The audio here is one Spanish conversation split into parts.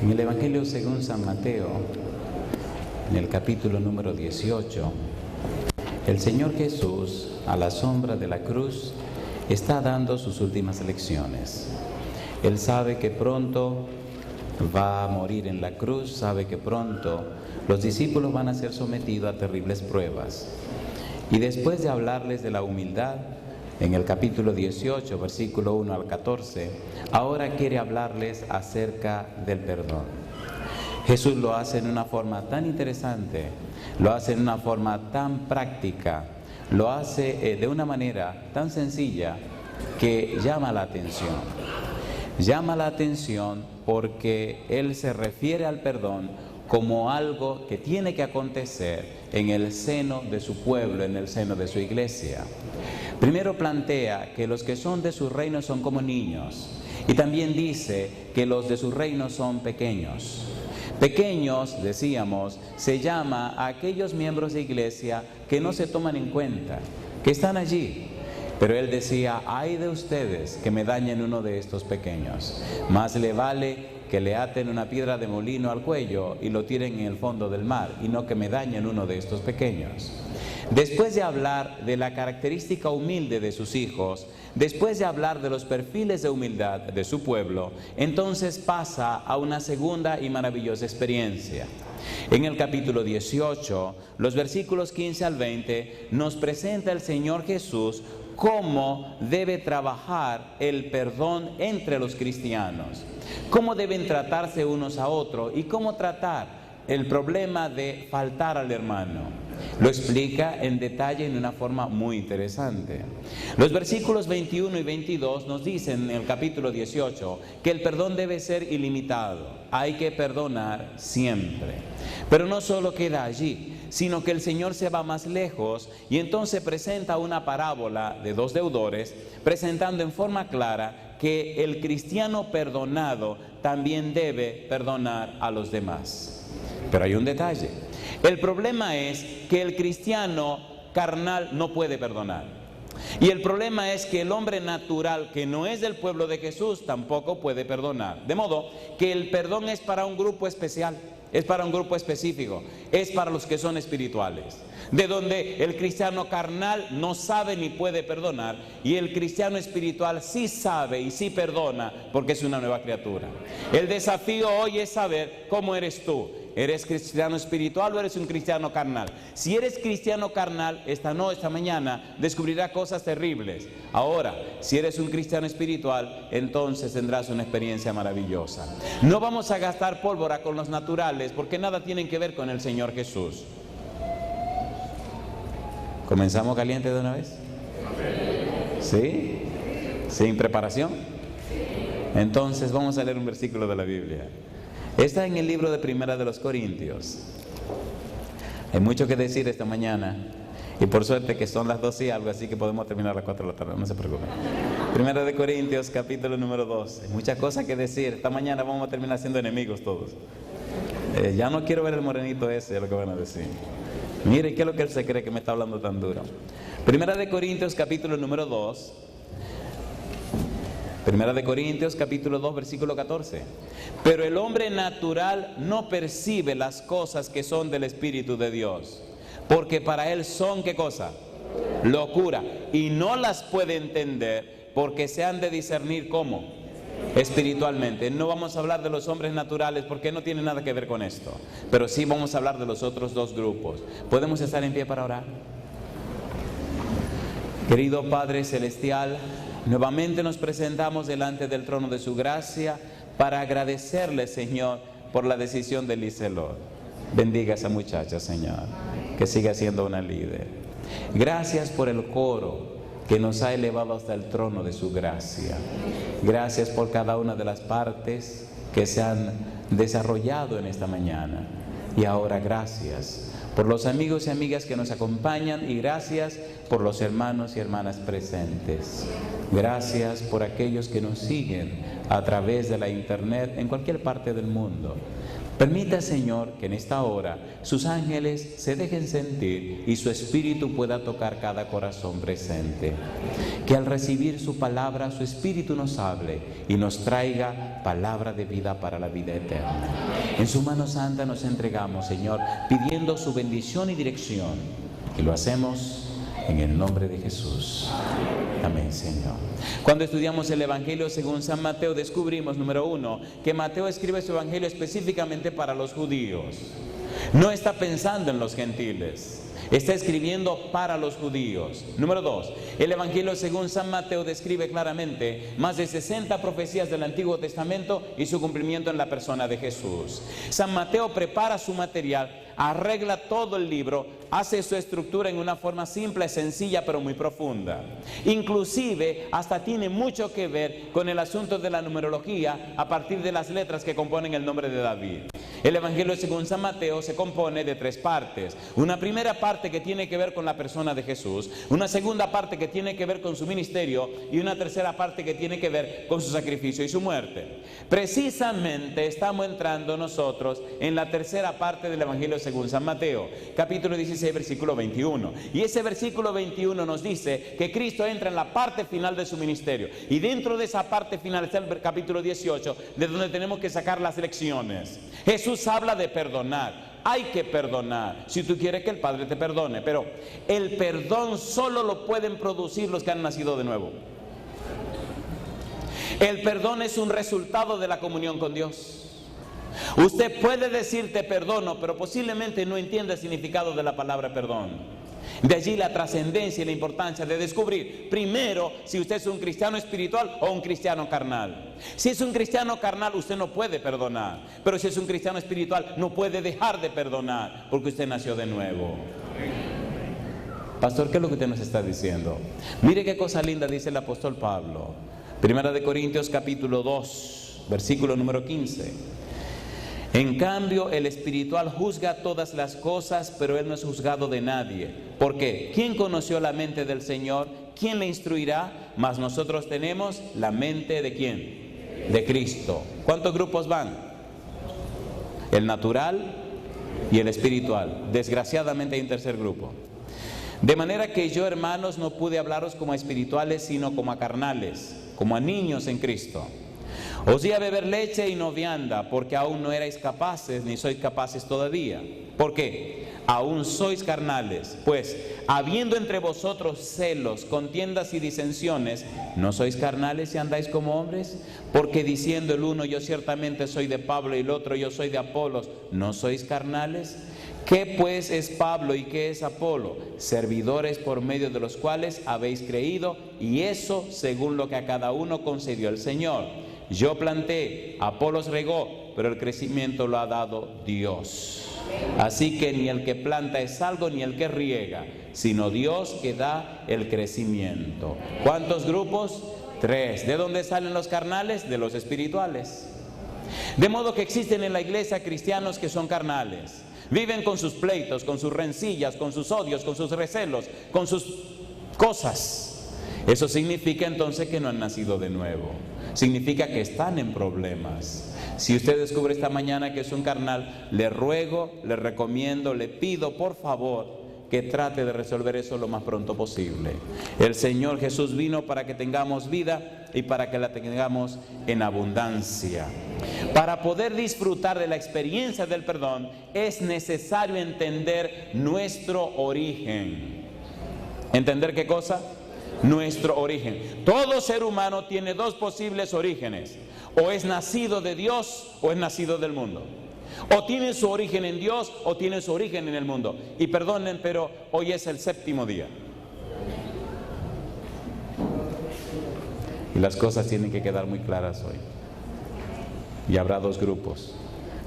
En el Evangelio según San Mateo, en el capítulo número 18, el Señor Jesús, a la sombra de la cruz, está dando sus últimas lecciones. Él sabe que pronto va a morir en la cruz, sabe que pronto los discípulos van a ser sometidos a terribles pruebas. Y después de hablarles de la humildad, en el capítulo 18, versículo 1 al 14, ahora quiere hablarles acerca del perdón. Jesús lo hace en una forma tan interesante, lo hace en una forma tan práctica, lo hace de una manera tan sencilla que llama la atención. Llama la atención porque Él se refiere al perdón como algo que tiene que acontecer en el seno de su pueblo, en el seno de su iglesia. Primero plantea que los que son de su reino son como niños, y también dice que los de su reino son pequeños. Pequeños, decíamos, se llama a aquellos miembros de iglesia que no se toman en cuenta, que están allí. Pero él decía, ay de ustedes que me dañen uno de estos pequeños. Más le vale que le aten una piedra de molino al cuello y lo tiren en el fondo del mar, y no que me dañen uno de estos pequeños. Después de hablar de la característica humilde de sus hijos, después de hablar de los perfiles de humildad de su pueblo, entonces pasa a una segunda y maravillosa experiencia. En el capítulo 18, los versículos 15 al 20, nos presenta el Señor Jesús cómo debe trabajar el perdón entre los cristianos, cómo deben tratarse unos a otros y cómo tratar el problema de faltar al hermano. Lo explica en detalle en una forma muy interesante. Los versículos 21 y 22 nos dicen en el capítulo 18 que el perdón debe ser ilimitado. Hay que perdonar siempre. Pero no solo queda allí, sino que el Señor se va más lejos y entonces presenta una parábola de dos deudores, presentando en forma clara que el cristiano perdonado también debe perdonar a los demás. Pero hay un detalle. El problema es que el cristiano carnal no puede perdonar. Y el problema es que el hombre natural, que no es del pueblo de Jesús, tampoco puede perdonar. De modo que el perdón es para un grupo especial, es para un grupo específico, es para los que son espirituales. De donde el cristiano carnal no sabe ni puede perdonar, y el cristiano espiritual sí sabe y sí perdona porque es una nueva criatura. El desafío hoy es saber cómo eres tú. ¿Eres cristiano espiritual o eres un cristiano carnal? Si eres cristiano carnal, esta mañana descubrirás cosas terribles. Ahora, si eres un cristiano espiritual, entonces tendrás una experiencia maravillosa. No vamos a gastar pólvora con los naturales porque nada tienen que ver con el Señor Jesús. ¿Comenzamos caliente de una vez? ¿Sí? ¿Sin preparación? Entonces vamos a leer un versículo de la Biblia. Está en el libro de Primera de los Corintios. Hay mucho que decir esta mañana, y por suerte que son las 12 y algo, así que podemos terminar a las 4 de la tarde, no se preocupen. Primera de Corintios, capítulo número 2. Hay muchas cosas que decir. Esta mañana vamos a terminar siendo enemigos todos. Ya no quiero ver el morenito ese, es lo que van a decir. Mire, ¿qué es lo que él se cree que me está hablando tan duro? Primera de Corintios, capítulo número 2. Primera de Corintios, capítulo 2, versículo 14. Pero el hombre natural no percibe las cosas que son del Espíritu de Dios, porque para él son, ¿qué cosa? Locura. Y no las puede entender porque se han de discernir, ¿cómo? Espiritualmente. No vamos a hablar de los hombres naturales porque no tiene nada que ver con esto, pero sí vamos a hablar de los otros dos grupos. ¿Podemos estar en pie para orar? Querido Padre Celestial, nuevamente nos presentamos delante del trono de su gracia para agradecerle, Señor, por la decisión de Liselot. Bendiga a esa muchacha, Señor, que siga siendo una líder. Gracias por el coro que nos ha elevado hasta el trono de su gracia. Gracias por cada una de las partes que se han desarrollado en esta mañana. Y ahora gracias por los amigos y amigas que nos acompañan, y gracias por los hermanos y hermanas presentes. Gracias por aquellos que nos siguen a través de la internet en cualquier parte del mundo. Permita, Señor, que en esta hora sus ángeles se dejen sentir y su espíritu pueda tocar cada corazón presente. Que al recibir su palabra, su espíritu nos hable y nos traiga palabra de vida para la vida eterna. En su mano santa nos entregamos, Señor, pidiendo su bendición y dirección. Y lo hacemos en el nombre de Jesús. Amén, Señor. Cuando estudiamos el Evangelio según San Mateo, descubrimos, número 1, que Mateo escribe su Evangelio específicamente para los judíos. No está pensando en los gentiles. Está escribiendo para los judíos. Número 2, el Evangelio según San Mateo describe claramente más de 60 profecías del Antiguo Testamento y su cumplimiento en la persona de Jesús. San Mateo prepara su material, arregla todo el libro, hace su estructura en una forma simple, sencilla, pero muy profunda. Inclusive, hasta tiene mucho que ver con el asunto de la numerología a partir de las letras que componen el nombre de David. El Evangelio según San Mateo se compone de 3 partes. Una primera parte que tiene que ver con la persona de Jesús, una segunda parte que tiene que ver con su ministerio y una tercera parte que tiene que ver con su sacrificio y su muerte. Precisamente estamos entrando nosotros en la tercera parte del Evangelio según San Mateo, capítulo 16, versículo 21. Y ese versículo 21 nos dice que Cristo entra en la parte final de su ministerio. Y dentro de esa parte final está el capítulo 18, de donde tenemos que sacar las lecciones. Jesús habla de perdonar. Hay que perdonar si tú quieres que el Padre te perdone, pero el perdón solo lo pueden producir los que han nacido de nuevo. El perdón es un resultado de la comunión con Dios. Usted puede decir te perdono, pero posiblemente no entienda el significado de la palabra perdón. De allí la trascendencia y la importancia de descubrir primero si usted es un cristiano espiritual o un cristiano carnal. Si es un cristiano carnal, usted no puede perdonar, pero si es un cristiano espiritual, no puede dejar de perdonar porque usted nació de nuevo. Pastor, ¿qué es lo que usted nos está diciendo? Mire qué cosa linda dice el apóstol Pablo. Primera de Corintios capítulo 2, versículo número 15. En cambio, el espiritual juzga todas las cosas, pero él no es juzgado de nadie. ¿Por qué? ¿Quién conoció la mente del Señor? ¿Quién le instruirá? Mas nosotros tenemos la mente ¿de quién? De Cristo. ¿Cuántos grupos van? El natural y el espiritual. Desgraciadamente hay un tercer grupo. De manera que yo, hermanos, no pude hablaros como a espirituales, sino como a carnales, como a niños en Cristo. Os di a beber leche y no vianda, porque aún no erais capaces, ni sois capaces todavía. ¿Por qué? Aún sois carnales. Pues, habiendo entre vosotros celos, contiendas y disensiones, ¿no sois carnales y andáis como hombres? Porque diciendo el uno, yo ciertamente soy de Pablo, y el otro, yo soy de Apolos, ¿no sois carnales? ¿Qué pues es Pablo y qué es Apolo? Servidores por medio de los cuales habéis creído, y eso según lo que a cada uno concedió el Señor. Yo planté, Apolos regó, pero el crecimiento lo ha dado Dios. Así que ni el que planta es algo, ni el que riega, sino Dios que da el crecimiento. ¿Cuántos grupos? 3. ¿De dónde salen los carnales? De los espirituales. De modo que existen en la iglesia cristianos que son carnales. Viven con sus pleitos, con sus rencillas, con sus odios, con sus recelos, con sus cosas. Eso significa entonces que no han nacido de nuevo. Significa que están en problemas. Si usted descubre esta mañana que es un carnal, le ruego, le recomiendo, le pido por favor que trate de resolver eso lo más pronto posible. El Señor Jesús vino para que tengamos vida y para que la tengamos en abundancia. Para poder disfrutar de la experiencia del perdón es necesario entender nuestro origen. ¿Entender qué cosa? Nuestro origen. Todo ser humano tiene 2 posibles orígenes. O es nacido de Dios o es nacido del mundo. O tiene su origen en Dios o tiene su origen en el mundo. Y perdonen, pero hoy es el 7º día. Y las cosas tienen que quedar muy claras hoy. Y habrá 2 grupos,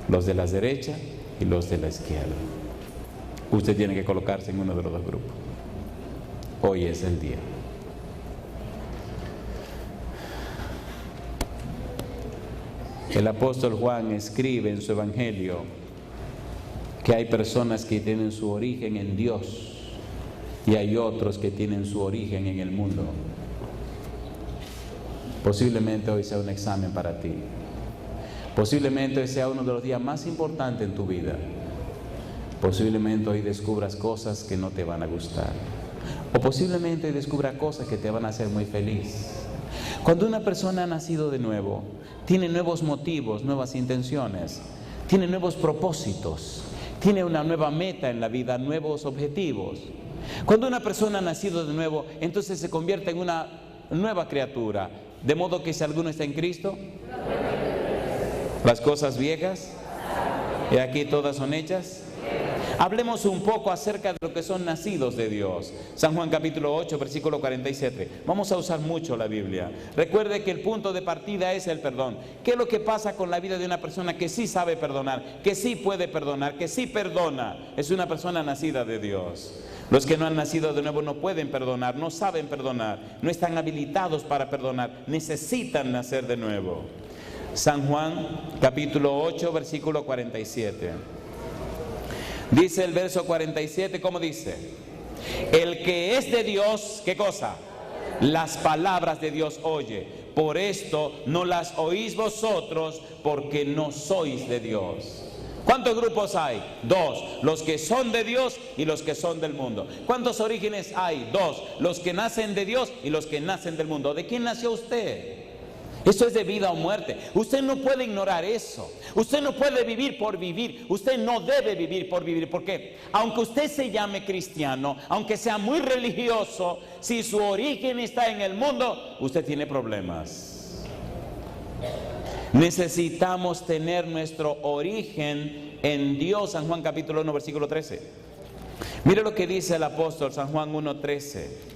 los de la derecha y los de la izquierda. Usted tiene que colocarse en uno de los 2 grupos. Hoy es el día. El apóstol Juan escribe en su evangelio que hay personas que tienen su origen en Dios y hay otros que tienen su origen en el mundo. Posiblemente hoy sea un examen para ti. Posiblemente hoy sea uno de los días más importantes en tu vida. Posiblemente hoy descubras cosas que no te van a gustar. O posiblemente hoy descubras cosas que te van a hacer muy feliz. Cuando una persona ha nacido de nuevo, tiene nuevos motivos, nuevas intenciones, tiene nuevos propósitos, tiene una nueva meta en la vida, nuevos objetivos. Cuando una persona ha nacido de nuevo, entonces se convierte en una nueva criatura. De modo que si alguno está en Cristo, las cosas viejas, y aquí todas son hechas. Hablemos un poco acerca de lo que son nacidos de Dios. San Juan capítulo 8, versículo 47. Vamos a usar mucho la Biblia. Recuerde que el punto de partida es el perdón. ¿Qué es lo que pasa con la vida de una persona que sí sabe perdonar, que sí puede perdonar, que sí perdona? Es una persona nacida de Dios. Los que no han nacido de nuevo no pueden perdonar, no saben perdonar, no están habilitados para perdonar, necesitan nacer de nuevo. San Juan capítulo 8, versículo 47. Dice el verso 47, ¿cómo dice? El que es de Dios, ¿qué cosa? Las palabras de Dios oye. Por esto no las oís vosotros, porque no sois de Dios. ¿Cuántos grupos hay? Dos, los que son de Dios y los que son del mundo. ¿Cuántos orígenes hay? Dos, los que nacen de Dios y los que nacen del mundo. ¿De quién nació usted? Esto es de vida o muerte. Usted no puede ignorar eso. Usted no puede vivir por vivir. Usted no debe vivir por vivir. ¿Por qué? Aunque usted se llame cristiano, aunque sea muy religioso, si su origen está en el mundo, usted tiene problemas. Necesitamos tener nuestro origen en Dios. San Juan capítulo 1, versículo 13. Mire lo que dice el apóstol San Juan 1:13.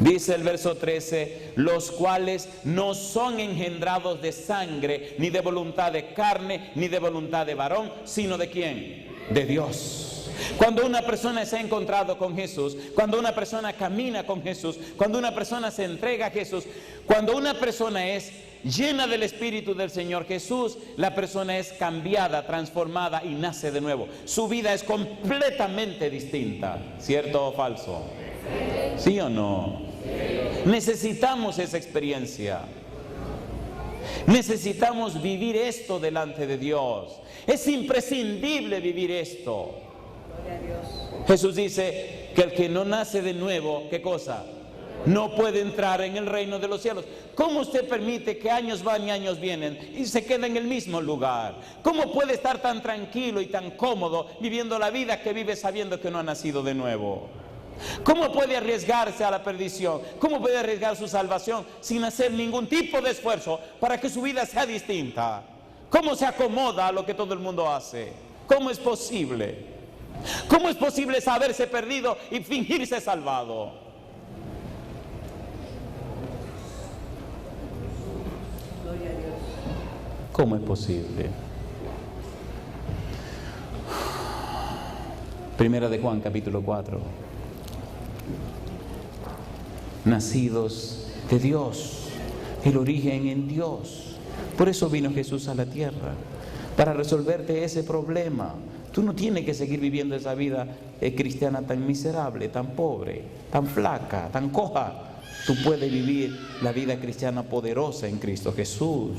Dice el verso 13, los cuales no son engendrados de sangre, ni de voluntad de carne, ni de voluntad de varón, sino ¿de quién? De Dios. Cuando una persona se ha encontrado con Jesús, cuando una persona camina con Jesús, cuando una persona se entrega a Jesús, cuando una persona es llena del Espíritu del Señor Jesús, la persona es cambiada, transformada y nace de nuevo. Su vida es completamente distinta. ¿Cierto o falso? ¿Sí o no? Necesitamos esa experiencia. Necesitamos vivir esto delante de Dios. Es imprescindible vivir esto. Jesús dice que el que no nace de nuevo, ¿qué cosa? No puede entrar en el reino de los cielos. ¿Cómo usted permite que años van y años vienen y se queda en el mismo lugar? ¿Cómo puede estar tan tranquilo y tan cómodo viviendo la vida que vive sabiendo que no ha nacido de nuevo? ¿Cómo puede arriesgarse a la perdición? ¿Cómo puede arriesgar su salvación sin hacer ningún tipo de esfuerzo para que su vida sea distinta? ¿Cómo se acomoda a lo que todo el mundo hace? ¿Cómo es posible? ¿Cómo es posible saberse perdido y fingirse salvado? ¿Cómo es posible? Primera de Juan capítulo 4. Nacidos de Dios, el origen en Dios. Por eso vino Jesús a la tierra, para resolverte ese problema. Tú no tienes que seguir viviendo esa vida cristiana tan miserable, tan pobre, tan flaca, tan coja. Tú puedes vivir la vida cristiana poderosa en Cristo Jesús.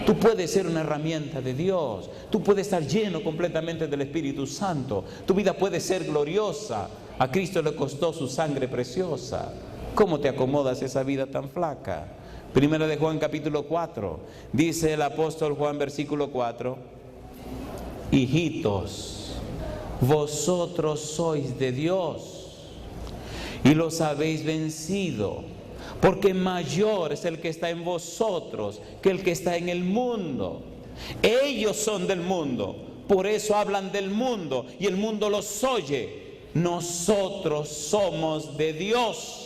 Tú puedes ser una herramienta de Dios. Tú puedes estar lleno completamente del Espíritu Santo. Tu vida puede ser gloriosa. A Cristo le costó su sangre preciosa. ¿Cómo te acomodas esa vida tan flaca? Primera de Juan capítulo 4. Dice el apóstol Juan versículo 4. Hijitos, vosotros sois de Dios y los habéis vencido, porque mayor es el que está en vosotros que el que está en el mundo. Ellos son del mundo, por eso hablan del mundo y el mundo los oye. Nosotros somos de Dios.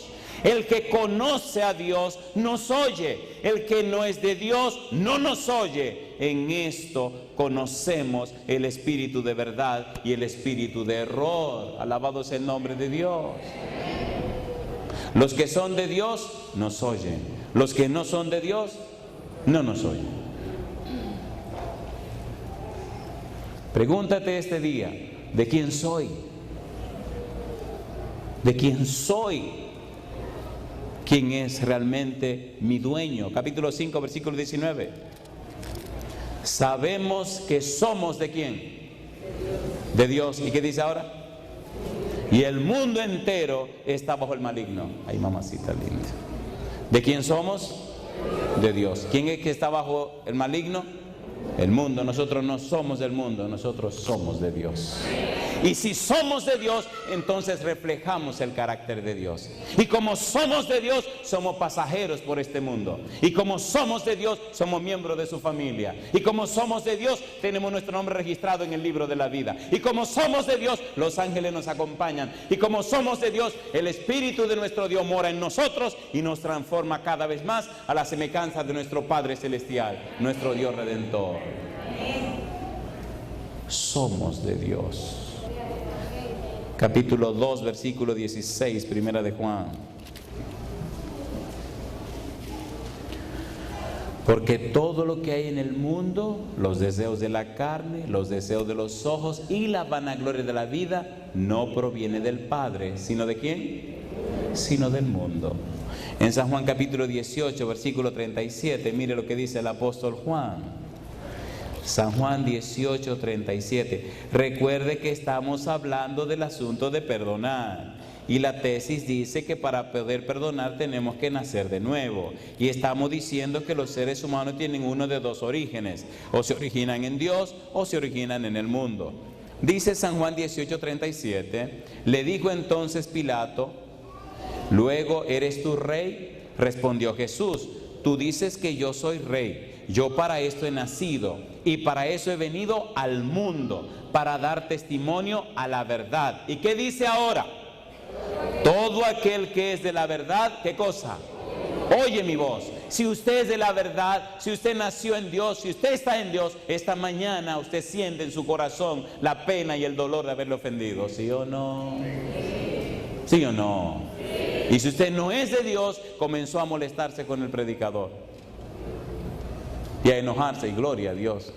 El que conoce a Dios nos oye. El que no es de Dios no nos oye. En esto conocemos el espíritu de verdad y el espíritu de error. Alabado sea el nombre de Dios. Los que son de Dios nos oyen. Los que no son de Dios no nos oyen. Pregúntate este día, ¿de quién soy? ¿De quién soy? ¿Quién es realmente mi dueño? Capítulo 5, versículo 19. Sabemos que somos ¿de quién? De Dios. ¿Y qué dice ahora? Y el mundo entero está bajo el maligno. Ay, mamacita linda. ¿De quién somos? De Dios. ¿Quién es que está bajo el maligno? El mundo. Nosotros no somos del mundo, nosotros somos de Dios. Y si somos de Dios, entonces reflejamos el carácter de Dios. Y como somos de Dios, somos pasajeros por este mundo. Y como somos de Dios, somos miembros de su familia. Y como somos de Dios, tenemos nuestro nombre registrado en el libro de la vida. Y como somos de Dios, los ángeles nos acompañan. Y como somos de Dios, el Espíritu de nuestro Dios mora en nosotros y nos transforma cada vez más a la semejanza de nuestro Padre Celestial, nuestro Dios Redentor. Somos de Dios. Capítulo 2, versículo 16, primera de Juan. Porque todo lo que hay en el mundo, los deseos de la carne, los deseos de los ojos y la vanagloria de la vida, no proviene del Padre, sino ¿de quién? Sino del mundo. En San Juan capítulo 18, versículo 37, mire lo que dice el apóstol Juan. San Juan 18, 37. Recuerde que estamos hablando del asunto de perdonar. Y la tesis dice que para poder perdonar tenemos que nacer de nuevo. Y estamos diciendo que los seres humanos tienen uno de dos orígenes. O se originan en Dios o se originan en el mundo. Dice San Juan 18, 37. Le dijo entonces Pilato: ¿luego eres tú rey? Respondió Jesús: tú dices que yo soy rey. Yo para esto he nacido y para eso he venido al mundo, para dar testimonio a la verdad. ¿Y qué dice ahora? Todo aquel que es de la verdad, ¿qué cosa? Oye mi voz. Si usted es de la verdad, si usted nació en Dios, si usted está en Dios, esta mañana usted siente en su corazón la pena y el dolor de haberle ofendido. ¿Sí o no? ¿Sí o no? Y si usted no es de Dios, comenzó a molestarse con el predicador y a enojarse, y gloria a Dios.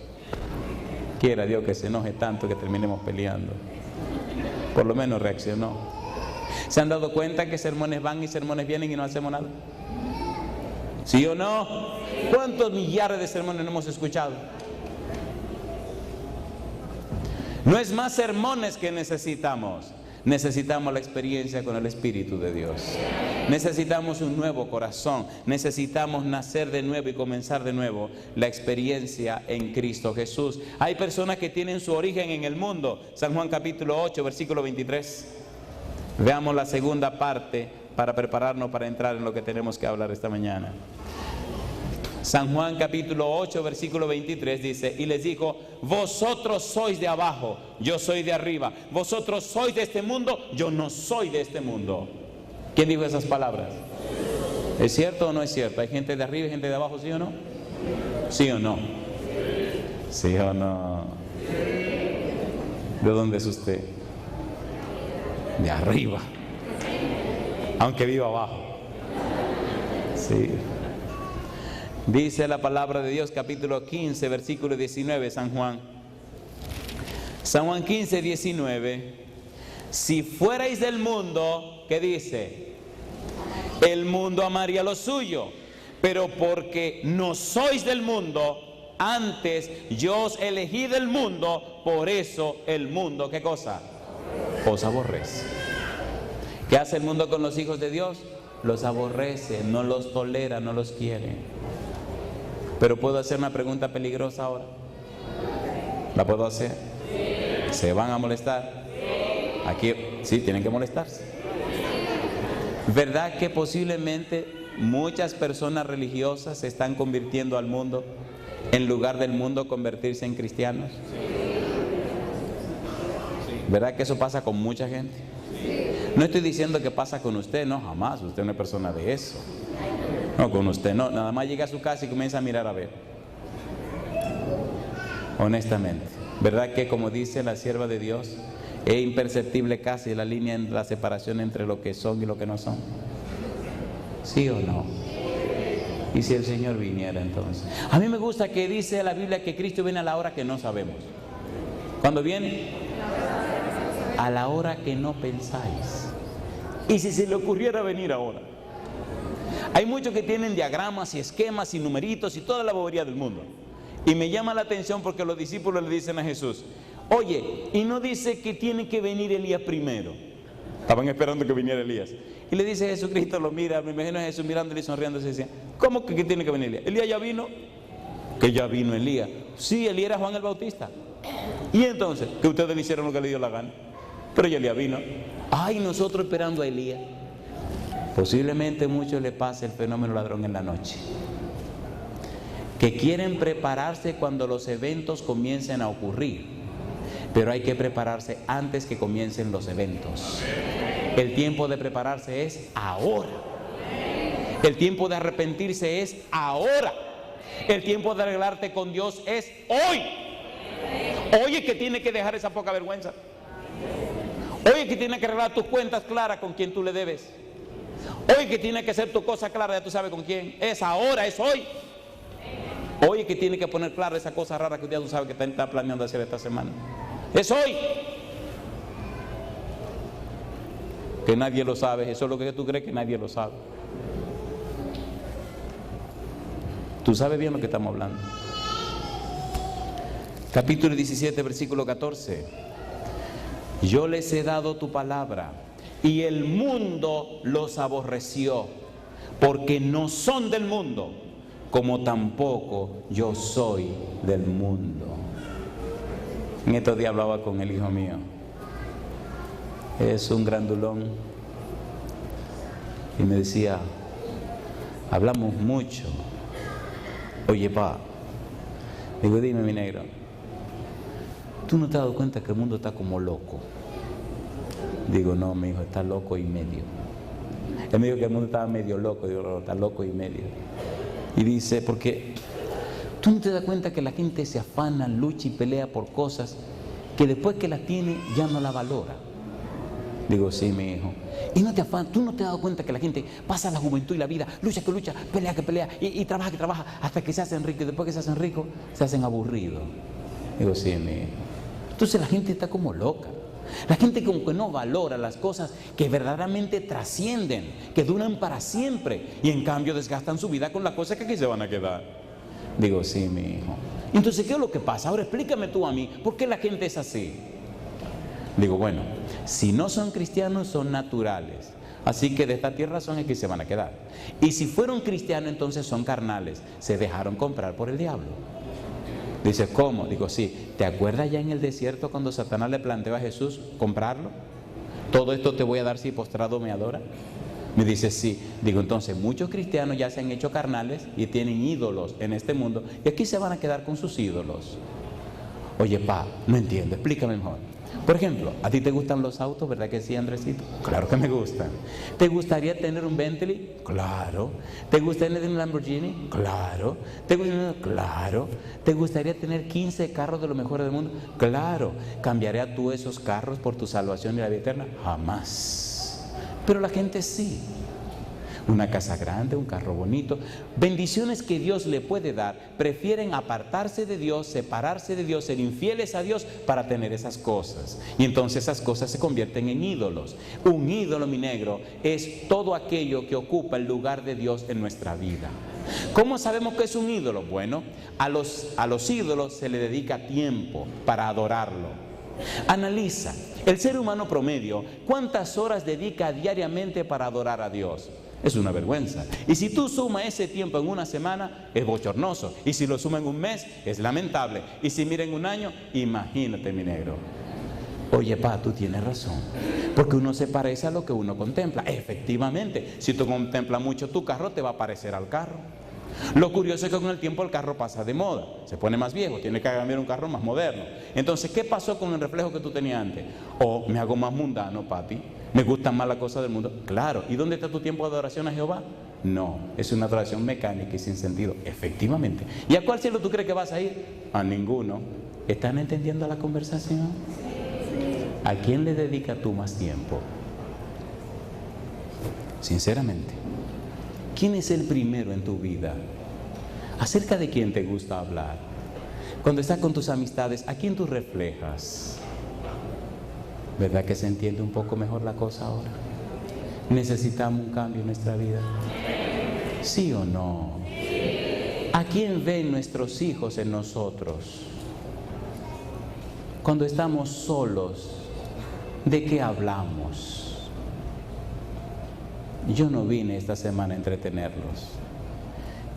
Quiera Dios que se enoje tanto que terminemos peleando. Por lo menos reaccionó. ¿Se han dado cuenta que sermones van y sermones vienen y no hacemos nada? ¿Sí o no? ¿Cuántos millares de sermones no hemos escuchado? No es más sermones que necesitamos. Necesitamos la experiencia con el Espíritu de Dios. Necesitamos un nuevo corazón. Necesitamos nacer de nuevo y comenzar de nuevo la experiencia en Cristo Jesús. Hay personas que tienen su origen en el mundo. San Juan capítulo 8, versículo 23. Veamos la segunda parte para prepararnos para entrar en lo que tenemos que hablar esta mañana. San Juan capítulo 8, versículo 23 dice: y les dijo: vosotros sois de abajo, yo soy de arriba. Vosotros sois de este mundo, yo no soy de este mundo. ¿Quién dijo esas palabras? ¿Es cierto o no es cierto? ¿Hay gente de arriba y gente de abajo, sí o no? ¿Sí o no? ¿Sí o no? ¿De dónde es usted? De arriba, aunque viva abajo. Sí. Dice la palabra de Dios, capítulo 15, versículo 19, San Juan. San Juan 15, 19. Si fuerais del mundo, ¿qué dice? El mundo amaría lo suyo. Pero porque no sois del mundo, antes yo os elegí del mundo, por eso el mundo, ¿qué cosa? Os aborrece. ¿Qué hace el mundo con los hijos de Dios? Los aborrece, no los tolera, no los quiere. Pero ¿puedo hacer una pregunta peligrosa ahora? ¿La puedo hacer? ¿Se van a molestar? Aquí, sí, tienen que molestarse. ¿Verdad que posiblemente muchas personas religiosas se están convirtiendo al mundo, en lugar del mundo convertirse en cristianos? ¿Verdad que eso pasa con mucha gente? No estoy diciendo que pasa con usted, no, jamás. Usted es una persona de eso. No, con usted no. Nada más llega a su casa y comienza a mirar a ver. Honestamente. ¿Verdad que, como dice la sierva de Dios, es imperceptible casi la línea en la separación entre lo que son y lo que no son? ¿Sí o no? ¿Y si el Señor viniera entonces? A mí me gusta que dice la Biblia que Cristo viene a la hora que no sabemos. ¿Cuándo viene? A la hora que no pensáis. ¿Y si se le ocurriera venir ahora? Hay muchos que tienen diagramas y esquemas y numeritos y toda la bobería del mundo. Y me llama la atención porque los discípulos le dicen a Jesús, oye, y no dice que tiene que venir Elías primero. Estaban esperando que viniera Elías. Y le dice Jesucristo, lo mira, me imagino a Jesús mirándole y sonriendo y decía, ¿cómo que tiene que venir Elías? ¿Elías ya vino? Que ya vino Elías. Sí, Elías era Juan el Bautista. Y entonces, que ustedes le hicieron lo que le dio la gana. Pero ya Elías vino. Ay, nosotros esperando a Elías. Posiblemente a muchos les pase el fenómeno ladrón en la noche, que quieren prepararse cuando los eventos comiencen a ocurrir, pero hay que prepararse antes que comiencen los eventos. El tiempo de prepararse es ahora. El tiempo de arrepentirse es ahora. El tiempo de arreglarte con Dios es hoy. Hoy es que tiene que dejar esa poca vergüenza. Hoy es que tiene que arreglar tus cuentas claras con quien tú le debes. Hoy es que tiene que hacer tu cosa clara, ya tú sabes con quién. Es ahora, es hoy. Hoy es que tiene que poner clara esa cosa rara que ya tú sabes que está planeando hacer esta semana. Es hoy. Que nadie lo sabe. Eso es lo que tú crees, que nadie lo sabe. Tú sabes bien lo que estamos hablando. Capítulo 17, versículo 14. Yo les he dado tu palabra y el mundo los aborreció, porque no son del mundo, como tampoco yo soy del mundo. En estos días hablaba con el hijo mío. Es un grandulón. Y me decía, hablamos mucho. Oye, pa, digo, dime, mi negro, ¿tú no te has dado cuenta que el mundo está como loco? Digo, no, mi hijo, está loco y medio. Él me dijo que el mundo estaba medio loco. Digo, no, está loco y medio. Y dice, porque tú no te das cuenta que la gente se afana, lucha y pelea por cosas que después que las tiene ya no la valora. Digo, sí, mi hijo. Y no te afanas, tú no te has dado cuenta que la gente pasa la juventud y la vida, lucha que lucha, pelea que pelea, y trabaja que trabaja, hasta que se hacen ricos, y después que se hacen ricos, se hacen aburridos. Digo, sí, mi hijo. Entonces la gente está como loca. La gente como que no valora las cosas que verdaderamente trascienden, que duran para siempre, y en cambio desgastan su vida con las cosas que aquí se van a quedar. Digo, sí, mi hijo. Entonces, ¿qué es lo que pasa? Ahora explícame tú a mí, ¿por qué la gente es así? Digo, bueno, si no son cristianos, son naturales. Así que de esta tierra son aquí se van a quedar. Y si fueron cristianos, entonces son carnales. Se dejaron comprar por el diablo. Dice, ¿cómo? Digo, sí. ¿Te acuerdas ya en el desierto cuando Satanás le planteó a Jesús comprarlo? ¿Todo esto te voy a dar si postrado me adora? Me dice, sí. Digo, entonces muchos cristianos ya se han hecho carnales y tienen ídolos en este mundo y aquí se van a quedar con sus ídolos. Oye, pa, no entiendo, explícame mejor. Por ejemplo, ¿a ti te gustan los autos, verdad que sí, Andresito? Claro que me gustan. ¿Te gustaría tener un Bentley? Claro. ¿Te gustaría tener un Lamborghini? Claro. Claro. ¿Te gustaría tener 15 carros de los mejores del mundo? Claro. ¿Cambiaría tú esos carros por tu salvación y la vida eterna? Jamás. Pero la gente sí. Una casa grande, un carro bonito, bendiciones que Dios le puede dar, prefieren apartarse de Dios, separarse de Dios, ser infieles a Dios para tener esas cosas. Y entonces esas cosas se convierten en ídolos. Un ídolo, mi negro, es todo aquello que ocupa el lugar de Dios en nuestra vida. ¿Cómo sabemos que es un ídolo? Bueno, a los ídolos se le dedica tiempo para adorarlo. Analiza, el ser humano promedio, ¿cuántas horas dedica diariamente para adorar a Dios? Es una vergüenza. Y si tú sumas ese tiempo en una semana, es bochornoso. Y si lo sumas en un mes, es lamentable. Y si mira en un año, imagínate, mi negro. Oye, pa, tú tienes razón. Porque uno se parece a lo que uno contempla. Efectivamente, si tú contemplas mucho tu carro, te va a parecer al carro. Lo curioso es que con el tiempo el carro pasa de moda, se pone más viejo, tiene que cambiar un carro más moderno. Entonces, ¿qué pasó con el reflejo que tú tenías antes? Oh, me hago más mundano, papi. ¿Me gustan más las cosas del mundo? Claro. ¿Y dónde está tu tiempo de adoración a Jehová? No, es una adoración mecánica y sin sentido. Efectivamente. ¿Y a cuál cielo tú crees que vas a ir? A ninguno. ¿Están entendiendo la conversación? ¿A quién le dedicas tú más tiempo? Sinceramente, ¿quién es el primero en tu vida? ¿Acerca de quién te gusta hablar? Cuando estás con tus amistades, ¿a quién tú reflejas? ¿Verdad que se entiende un poco mejor la cosa ahora? ¿Necesitamos un cambio en nuestra vida? ¿Sí o no? ¿A quién ven nuestros hijos en nosotros? Cuando estamos solos, ¿de qué hablamos? Yo no vine esta semana a entretenerlos.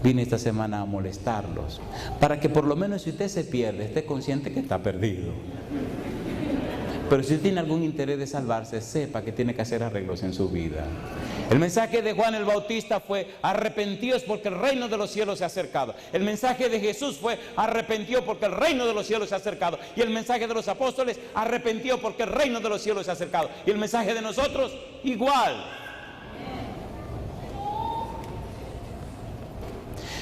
Vine esta semana a molestarlos, para que por lo menos si usted se pierde, esté consciente que está perdido. Pero si tiene algún interés de salvarse, sepa que tiene que hacer arreglos en su vida. El mensaje de Juan el Bautista fue: arrepentíos porque el reino de los cielos se ha acercado. El mensaje de Jesús fue: arrepentíos porque el reino de los cielos se ha acercado. Y el mensaje de los apóstoles: arrepentíos porque el reino de los cielos se ha acercado. Y el mensaje de nosotros, igual.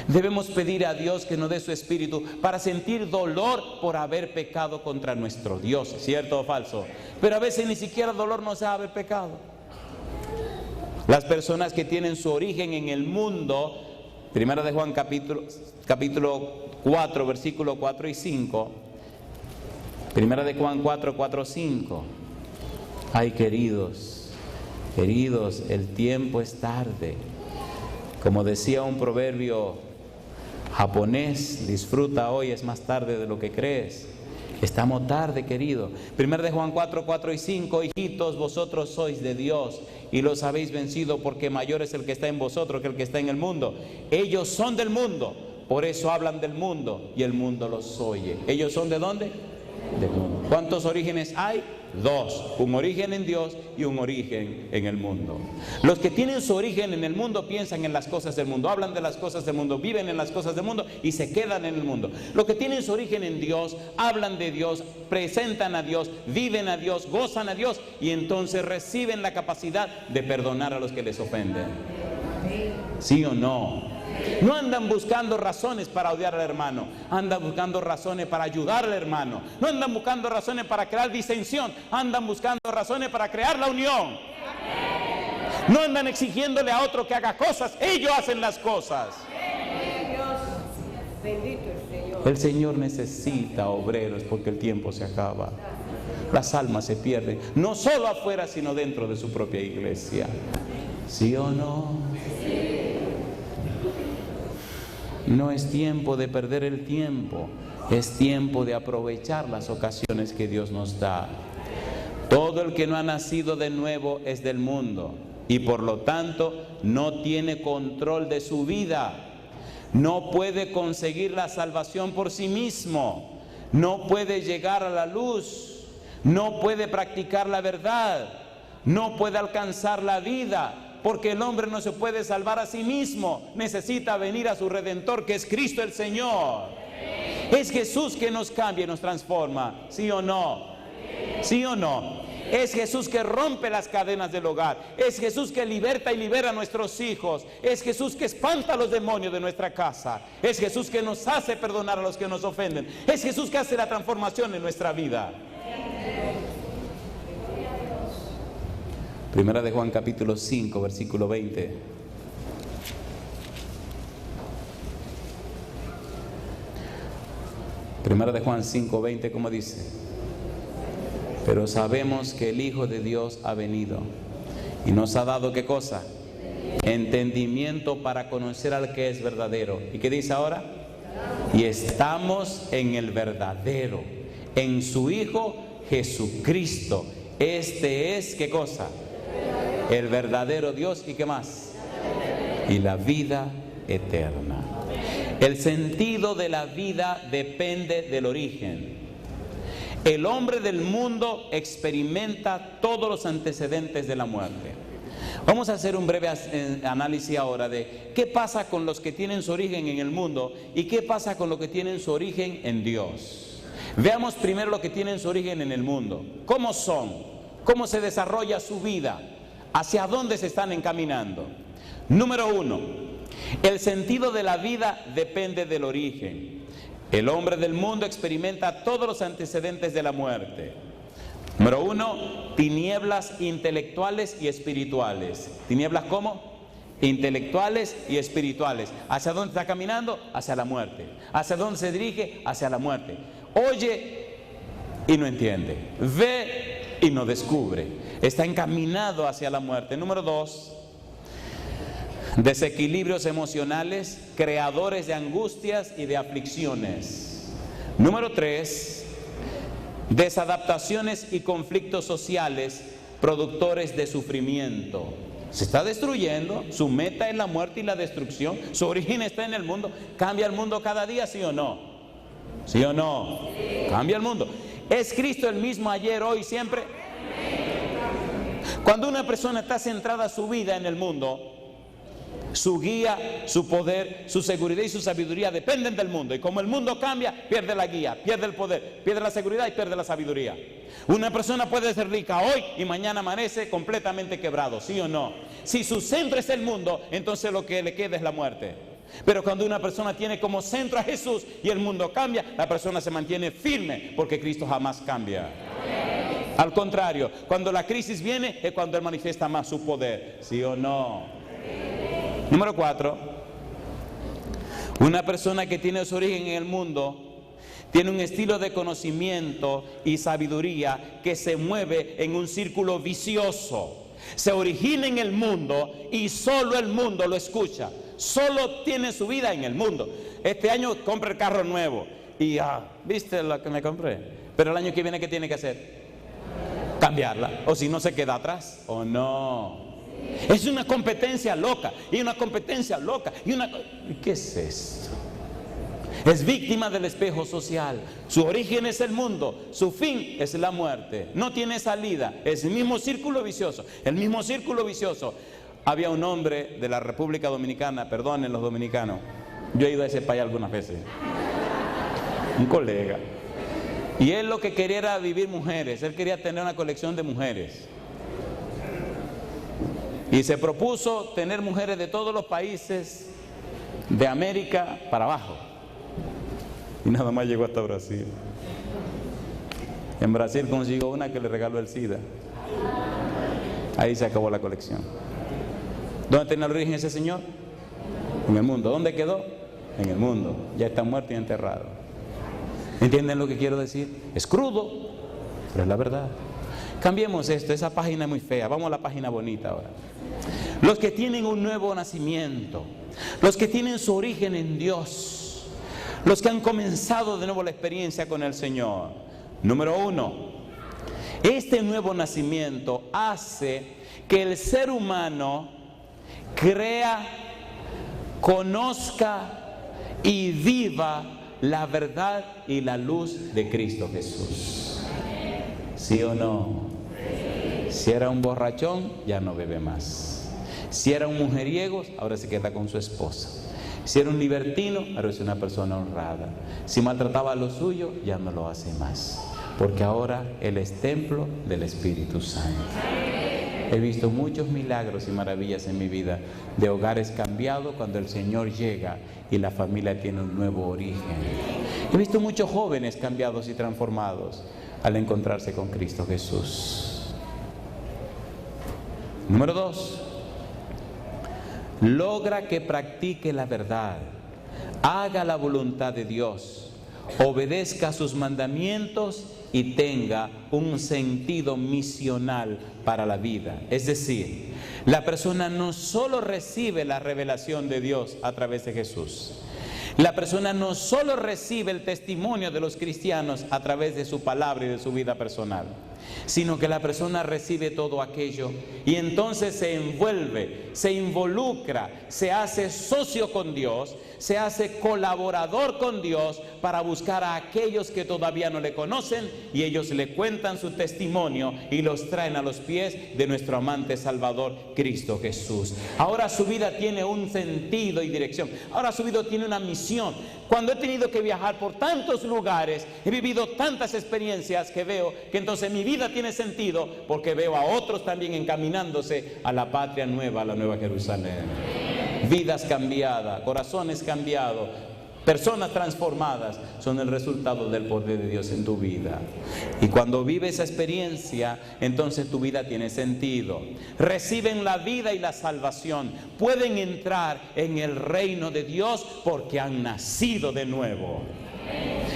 Debemos pedir a Dios que nos dé su espíritu para sentir dolor por haber pecado contra nuestro Dios, ¿cierto o falso? Pero a veces ni siquiera dolor nos da haber pecado. Las personas que tienen su origen en el mundo, Primera de Juan capítulo 4, versículo 4 y 5, Primera de Juan 4, 4, 5. Ay, queridos, el tiempo es tarde. Como decía un proverbio japonés, disfruta hoy, es más tarde de lo que crees. Estamos tarde, querido. 1 de Juan 4, 4 y 5. Hijitos, vosotros sois de Dios y los habéis vencido, porque mayor es el que está en vosotros que el que está en el mundo. Ellos son del mundo, por eso hablan del mundo y el mundo los oye. ¿Ellos son de dónde? Del mundo. ¿Cuántos orígenes hay? Dos. Un origen en Dios y un origen en el mundo. Los que tienen su origen en el mundo piensan en las cosas del mundo, hablan de las cosas del mundo, viven en las cosas del mundo y se quedan en el mundo. Los que tienen su origen en Dios, hablan de Dios, presentan a Dios, viven a Dios, gozan a Dios y entonces reciben la capacidad de perdonar a los que les ofenden. ¿Sí o no? No andan buscando razones para odiar al hermano, andan buscando razones para ayudar al hermano. No andan buscando razones para crear disensión, andan buscando razones para crear la unión. No andan exigiéndole a otro que haga cosas, ellos hacen las cosas. El Señor necesita obreros porque el tiempo se acaba. Las almas se pierden, no solo afuera sino dentro de su propia iglesia. ¿Sí o no? No es tiempo de perder el tiempo, es tiempo de aprovechar las ocasiones que Dios nos da. Todo el que no ha nacido de nuevo es del mundo y por lo tanto no tiene control de su vida. No puede conseguir la salvación por sí mismo, no puede llegar a la luz, no puede practicar la verdad, no puede alcanzar la vida. Porque el hombre no se puede salvar a sí mismo, necesita venir a su Redentor, que es Cristo el Señor. Es Jesús que nos cambia y nos transforma, ¿sí o no? ¿Sí o no? Es Jesús que rompe las cadenas del hogar, es Jesús que liberta y libera a nuestros hijos, es Jesús que espanta a los demonios de nuestra casa, es Jesús que nos hace perdonar a los que nos ofenden, es Jesús que hace la transformación en nuestra vida. Primera de Juan capítulo 5, versículo 20. Primera de Juan 5, 20, ¿cómo dice? Pero sabemos que el Hijo de Dios ha venido y nos ha dado, ¿qué cosa? Entendimiento para conocer al que es verdadero. ¿Y qué dice ahora? Y estamos en el verdadero, en su Hijo Jesucristo. Este es, ¿qué cosa? El verdadero Dios. ¿Y qué más? Y la vida eterna. El sentido de la vida depende del origen. El hombre del mundo experimenta todos los antecedentes de la muerte. Vamos a hacer un breve análisis ahora de qué pasa con los que tienen su origen en el mundo y qué pasa con los que tienen su origen en Dios. Veamos primero los que tienen su origen en el mundo. ¿Cómo son? ¿Cómo se desarrolla su vida? ¿Hacia dónde se están encaminando? Número 1, el sentido de la vida depende del origen. El hombre del mundo experimenta todos los antecedentes de la muerte. Número 1, tinieblas intelectuales y espirituales. ¿Tinieblas cómo? Intelectuales y espirituales. ¿Hacia dónde está caminando? Hacia la muerte. ¿Hacia dónde se dirige? Hacia la muerte. Oye y no entiende. Ve y no descubre. Está encaminado hacia la muerte. Número 2, desequilibrios emocionales, creadores de angustias y de aflicciones. Número 3, desadaptaciones y conflictos sociales, productores de sufrimiento. Se está destruyendo, su meta es la muerte y la destrucción, su origen está en el mundo. ¿Cambia el mundo cada día, sí o no? ¿Sí o no? Cambia el mundo. ¿Es Cristo el mismo ayer, hoy, siempre? Cuando una persona está centrada su vida en el mundo, su guía, su poder, su seguridad y su sabiduría dependen del mundo. Y como el mundo cambia, pierde la guía, pierde el poder, pierde la seguridad y pierde la sabiduría. Una persona puede ser rica hoy y mañana amanece completamente quebrado, ¿sí o no? Si su centro es el mundo, entonces lo que le queda es la muerte. Pero cuando una persona tiene como centro a Jesús y el mundo cambia, la persona se mantiene firme porque Cristo jamás cambia. Al contrario, cuando la crisis viene es cuando Él manifiesta más su poder, ¿sí o no? Número 4, una persona que tiene su origen en el mundo tiene un estilo de conocimiento y sabiduría que se mueve en un círculo vicioso. Se origina en el mundo y solo el mundo lo escucha. Solo tiene su vida en el mundo. Este año compra el carro nuevo y ¿viste lo que me compré? Pero el año que viene, ¿qué tiene que hacer? Cambiarla, o si no se queda atrás, o no. Es una competencia loca, y una competencia loca, ¿qué es esto? Es víctima del espejo social. Su origen es el mundo, su fin es la muerte. No tiene salida, es el mismo círculo vicioso. El mismo círculo vicioso. Había un hombre de la República Dominicana, perdonen los dominicanos, yo he ido a ese país algunas veces, un colega, y él lo que quería era vivir mujeres. Él quería tener una colección de mujeres y se propuso tener mujeres de todos los países de América para abajo, y nada más llegó hasta Brasil. En Brasil consiguió una que le regaló el SIDA. Ahí se acabó la colección. ¿Dónde tenía el origen ese señor? En el mundo. ¿Dónde quedó? En el mundo. Ya está muerto y enterrado. ¿Entienden lo que quiero decir? Es crudo, pero es la verdad. Cambiemos esto, esa página es muy fea. Vamos a la página bonita ahora. Los que tienen un nuevo nacimiento, los que tienen su origen en Dios, los que han comenzado de nuevo la experiencia con el Señor. Número 1, este nuevo nacimiento hace que el ser humano crea, conozca y viva la verdad y la luz de Cristo Jesús. ¿Sí o no? Si era un borrachón, ya no bebe más. Si era un mujeriego, ahora se queda con su esposa. Si era un libertino, ahora es una persona honrada. Si maltrataba a lo suyo, ya no lo hace más. Porque ahora Él es templo del Espíritu Santo. He visto muchos milagros y maravillas en mi vida de hogares cambiados cuando el Señor llega y la familia tiene un nuevo origen. He visto muchos jóvenes cambiados y transformados al encontrarse con Cristo Jesús. Número 2, logra que practique la verdad, haga la voluntad de Dios, obedezca sus mandamientos y tenga un sentido misional para la vida. Es decir, la persona no solo recibe la revelación de Dios a través de Jesús, la persona no solo recibe el testimonio de los cristianos a través de su palabra y de su vida personal, sino que la persona recibe todo aquello y entonces se envuelve, se involucra, se hace socio con Dios, se hace colaborador con Dios para buscar a aquellos que todavía no le conocen, y ellos le cuentan su testimonio y los traen a los pies de nuestro amante Salvador Cristo Jesús. Ahora su vida tiene un sentido y dirección. Ahora su vida tiene una misión. Cuando he tenido que viajar por tantos lugares, he vivido tantas experiencias que veo que entonces mi vida tiene sentido, porque veo a otros también encaminándose a la patria nueva, a la nueva Jerusalén. Vidas cambiadas, corazones cambiados, personas transformadas son el resultado del poder de Dios en tu vida. Y cuando vives esa experiencia, entonces tu vida tiene sentido. Reciben la vida y la salvación. Pueden entrar en el reino de Dios porque han nacido de nuevo.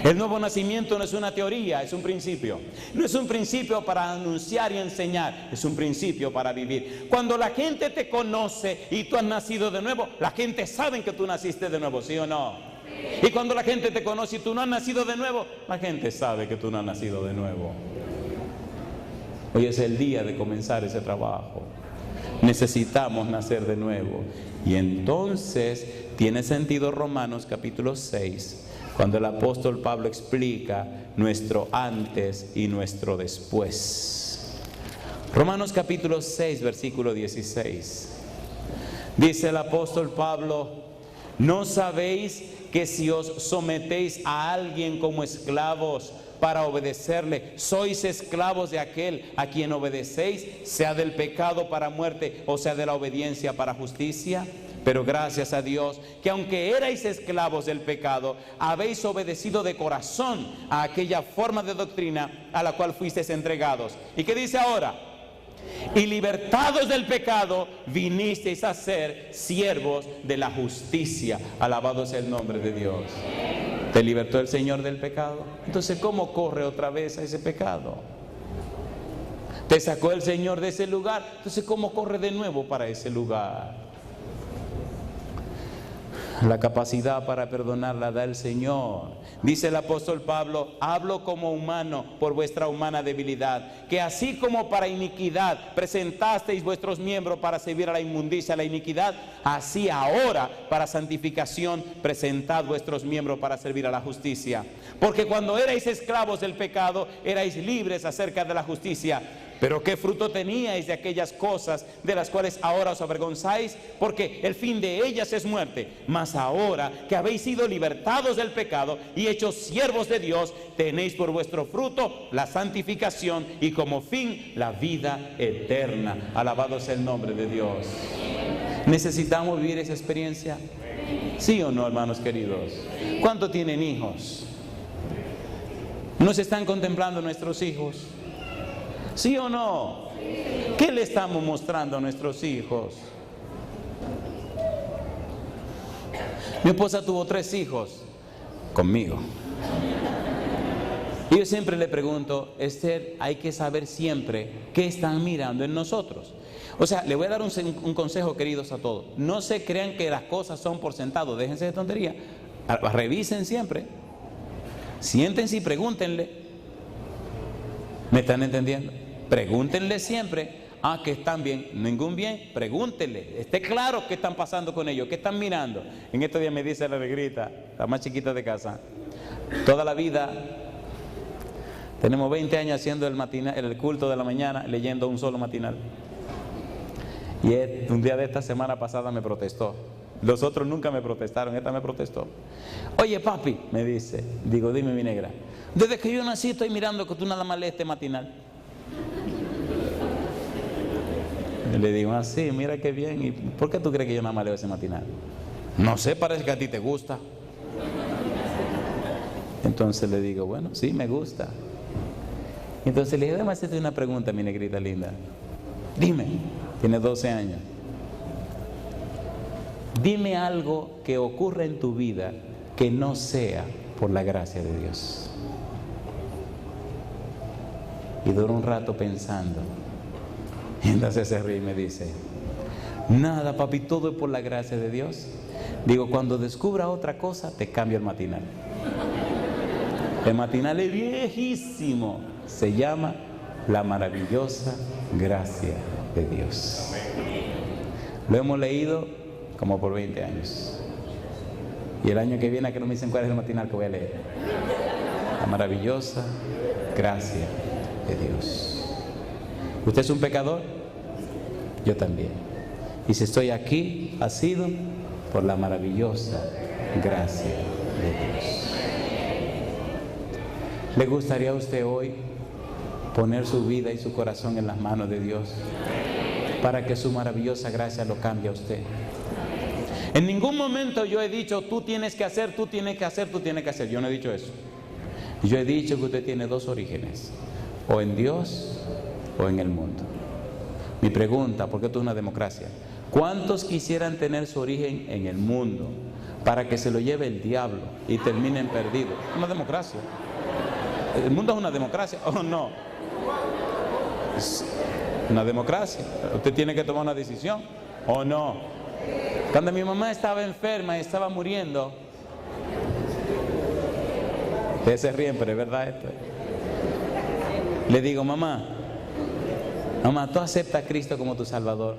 El nuevo nacimiento no es una teoría, es un principio. No es un principio para anunciar y enseñar, es un principio para vivir. Cuando la gente te conoce y tú has nacido de nuevo, la gente sabe que tú naciste de nuevo, ¿sí o no? Y cuando la gente te conoce y tú no has nacido de nuevo, la gente sabe que tú no has nacido de nuevo. Hoy es el día de comenzar ese trabajo. Necesitamos nacer de nuevo. Y entonces tiene sentido Romanos capítulo 6, cuando el apóstol Pablo explica nuestro antes y nuestro después. Romanos capítulo 6, versículo 16. Dice el apóstol Pablo: ¿no sabéis que si os sometéis a alguien como esclavos para obedecerle, sois esclavos de aquel a quien obedecéis, sea del pecado para muerte o sea de la obediencia para justicia? Pero gracias a Dios que aunque erais esclavos del pecado, habéis obedecido de corazón a aquella forma de doctrina a la cual fuisteis entregados. ¿Y qué dice ahora? Y libertados del pecado, vinisteis a ser siervos de la justicia. Alabado sea el nombre de Dios. ¿Te libertó el Señor del pecado? Entonces, ¿cómo corre otra vez a ese pecado? Te sacó el Señor de ese lugar, entonces ¿cómo corre de nuevo para ese lugar? La capacidad para perdonar la da el Señor. Dice el apóstol Pablo: hablo como humano por vuestra humana debilidad, que así como para iniquidad presentasteis vuestros miembros para servir a la inmundicia, a la iniquidad, así ahora para santificación presentad vuestros miembros para servir a la justicia. Porque cuando erais esclavos del pecado, erais libres acerca de la justicia. Pero ¿qué fruto teníais de aquellas cosas de las cuales ahora os avergonzáis? Porque el fin de ellas es muerte. Mas ahora que habéis sido libertados del pecado y hechos siervos de Dios, tenéis por vuestro fruto la santificación y como fin la vida eterna. Alabado sea el nombre de Dios. ¿Necesitamos vivir esa experiencia? ¿Sí o no, hermanos queridos? ¿Cuántos tienen hijos? ¿Nos están contemplando nuestros hijos? ¿Sí o no? ¿Qué le estamos mostrando a nuestros hijos? Mi esposa tuvo 3 hijos conmigo. Y yo siempre le pregunto: Esther, hay que saber siempre qué están mirando en nosotros. O sea, le voy a dar un consejo, queridos, a todos. No se crean que las cosas son por sentado. Déjense de tontería. Revisen siempre. Siéntense y pregúntenle. ¿Me están entendiendo? Pregúntenle siempre. Que están bien, ningún bien, pregúntenle, esté claro qué están pasando con ellos, qué están mirando. En estos días me dice la negrita, la más chiquita de casa: toda la vida, tenemos 20 años haciendo el culto de la mañana, leyendo un solo matinal. Y un día de esta semana pasada me protestó. Los otros nunca me protestaron, esta me protestó. Oye, papi, me dice, digo, dime, mi negra, desde que yo nací estoy mirando que tú nada más lees este matinal. Le digo: sí, mira qué bien. ¿Y por qué tú crees que yo nada más leo ese matinal? No sé, parece que a ti te gusta. Entonces le digo: bueno, sí, me gusta. Entonces le dije: déjame hacerte una pregunta, mi negrita linda. Dime, tiene 12 años. Dime algo que ocurra en tu vida que no sea por la gracia de Dios. Y duró un rato pensando. Y entonces se ríe y me dice: nada, papi, todo es por la gracia de Dios. Digo: cuando descubra otra cosa, te cambio el matinal. El matinal es viejísimo. Se llama La maravillosa gracia de Dios. Lo hemos leído como por 20 años. Y el año que viene, a que no me dicen cuál es el matinal que voy a leer. La maravillosa gracia de Dios. ¿Usted es un pecador? Yo también. Y si estoy aquí, ha sido por la maravillosa gracia de Dios. ¿Le gustaría a usted hoy poner su vida y su corazón en las manos de Dios para que su maravillosa gracia lo cambie a usted? En ningún momento yo he dicho: tú tienes que hacer, tú tienes que hacer, tú tienes que hacer. Yo no he dicho eso. Yo he dicho que usted tiene 2 orígenes: o en Dios o en el mundo. Mi pregunta, porque esto es una democracia: ¿Cuántos quisieran tener su origen en el mundo para que se lo lleve el diablo y terminen perdidos? Una democracia. ¿El mundo es una democracia o no? Es una democracia. Usted tiene que tomar una decisión o no. Cuando mi mamá estaba enferma y estaba muriendo, ustedes se ríen, pero es verdad esto. Le digo, mamá, ¿tú aceptas a Cristo como tu Salvador?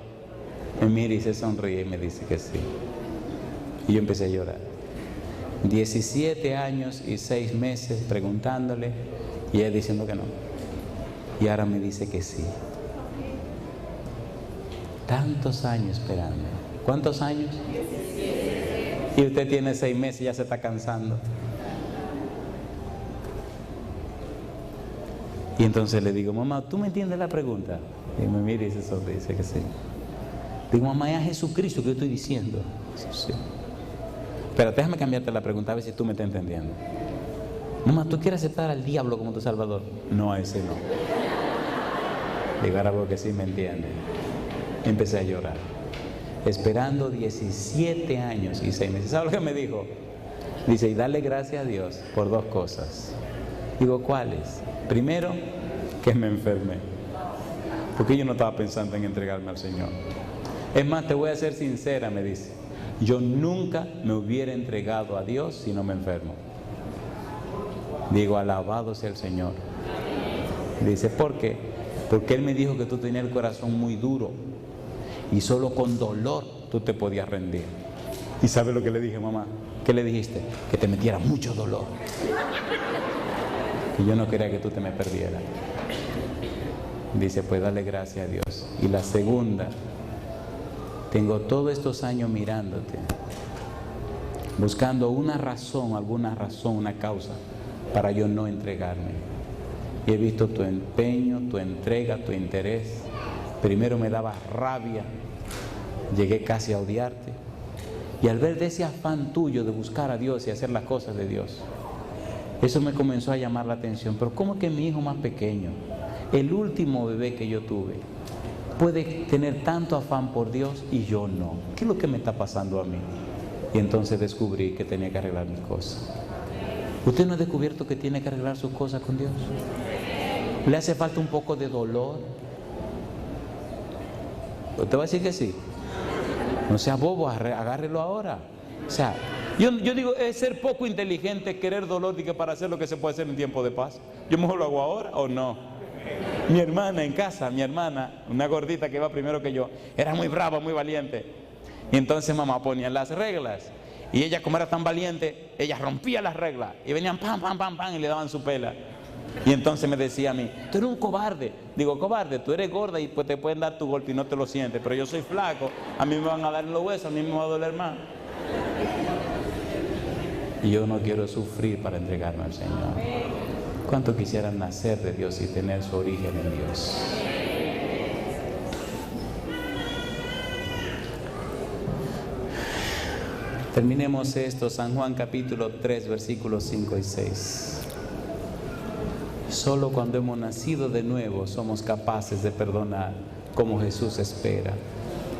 Me mira y se sonríe y me dice que sí. Y yo empecé a llorar. 17 años y 6 meses preguntándole y él diciendo que no. Y ahora me dice que sí. Tantos años esperando. ¿Cuántos años? 17. Y usted tiene 6 meses y ya se está cansando. Y entonces le digo, mamá, ¿tú me entiendes la pregunta? Y me mira y se sonríe y dice que sí. Digo, mamá, es a Jesucristo que yo estoy diciendo. Sí. Pero déjame cambiarte la pregunta, a ver si tú me estás entendiendo. Mamá, ¿tú quieres aceptar al diablo como tu Salvador? No, a ese no. Digo, ahora veo que sí me entiende. Empecé a llorar. Esperando 17 años y 6 meses. ¿Sabes lo que me dijo? Dice, y dale gracias a Dios por 2 cosas. Digo, ¿cuáles? Primero, que me enfermé. Porque yo no estaba pensando en entregarme al Señor. Es más, te voy a ser sincera, me dice. Yo nunca me hubiera entregado a Dios si no me enfermo. Digo, alabado sea el Señor. Dice, ¿por qué? Porque Él me dijo que tú tenías el corazón muy duro y solo con dolor tú te podías rendir. ¿Y sabes lo que le dije, mamá? ¿Qué le dijiste? Que te metiera mucho dolor. Y yo no quería que tú te me perdieras. Dice, pues dale gracias a Dios. Y la segunda, tengo todos estos años mirándote, buscando una razón, una causa para yo no entregarme. Y he visto tu empeño, tu entrega, tu interés. Primero me daba rabia, llegué casi a odiarte. Y al ver de ese afán tuyo de buscar a Dios y hacer las cosas de Dios, eso me comenzó a llamar la atención. Pero ¿cómo que mi hijo más pequeño, el último bebé que yo tuve, puede tener tanto afán por Dios y yo no? ¿Qué es lo que me está pasando a mí? Y entonces descubrí que tenía que arreglar mis cosas. ¿Usted no ha descubierto que tiene que arreglar sus cosas con Dios? ¿Le hace falta un poco de dolor? ¿Usted va a decir que sí? No sea bobo, agárrelo ahora. O sea, yo digo, es ser poco inteligente querer dolor y que para hacer lo que se puede hacer en tiempo de paz. Yo mejor lo hago ahora o no. Mi hermana en casa, una gordita que iba primero que yo, era muy brava, muy valiente. Y entonces mamá ponía las reglas. Y ella, como era tan valiente, ella rompía las reglas. Y venían pam, pam, pam, pam, y le daban su pela. Y entonces me decía a mí, tú eres un cobarde. Digo, cobarde, tú eres gorda y pues te pueden dar tu golpe y no te lo sientes. Pero yo soy flaco, a mí me van a dar en los huesos, a mí me va a doler más. Y yo no quiero sufrir para entregarme al Señor. ¿Cuánto quisieran nacer de Dios y tener su origen en Dios? Terminemos esto, San Juan capítulo 3, versículos 5 y 6. Solo cuando hemos nacido de nuevo somos capaces de perdonar como Jesús espera.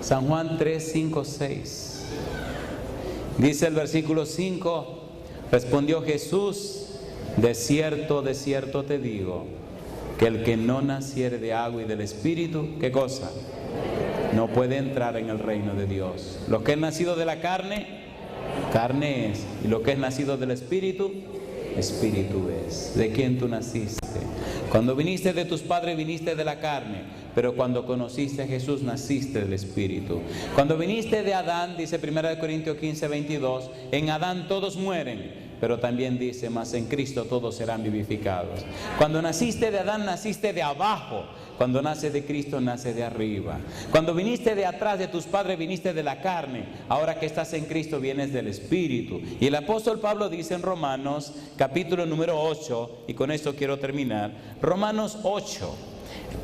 San Juan 3, 5, 6. Dice el versículo 5, respondió Jesús, de cierto te digo, que el que no naciere de agua y del Espíritu, ¿qué cosa? No puede entrar en el reino de Dios. Lo que es nacido de la carne, carne es. Y lo que es nacido del Espíritu, Espíritu es. ¿De quién tú naciste? Cuando viniste de tus padres, viniste de la carne. Pero cuando conociste a Jesús, naciste del Espíritu. Cuando viniste de Adán, dice 1 Corintios 15, 22, en Adán todos mueren. Pero también dice, mas en Cristo todos serán vivificados. Cuando naciste de Adán, naciste de abajo. Cuando naces de Cristo, naces de arriba. Cuando viniste de atrás de tus padres, viniste de la carne. Ahora que estás en Cristo, vienes del Espíritu. Y el apóstol Pablo dice en Romanos, capítulo número 8, y con esto quiero terminar. Romanos 8.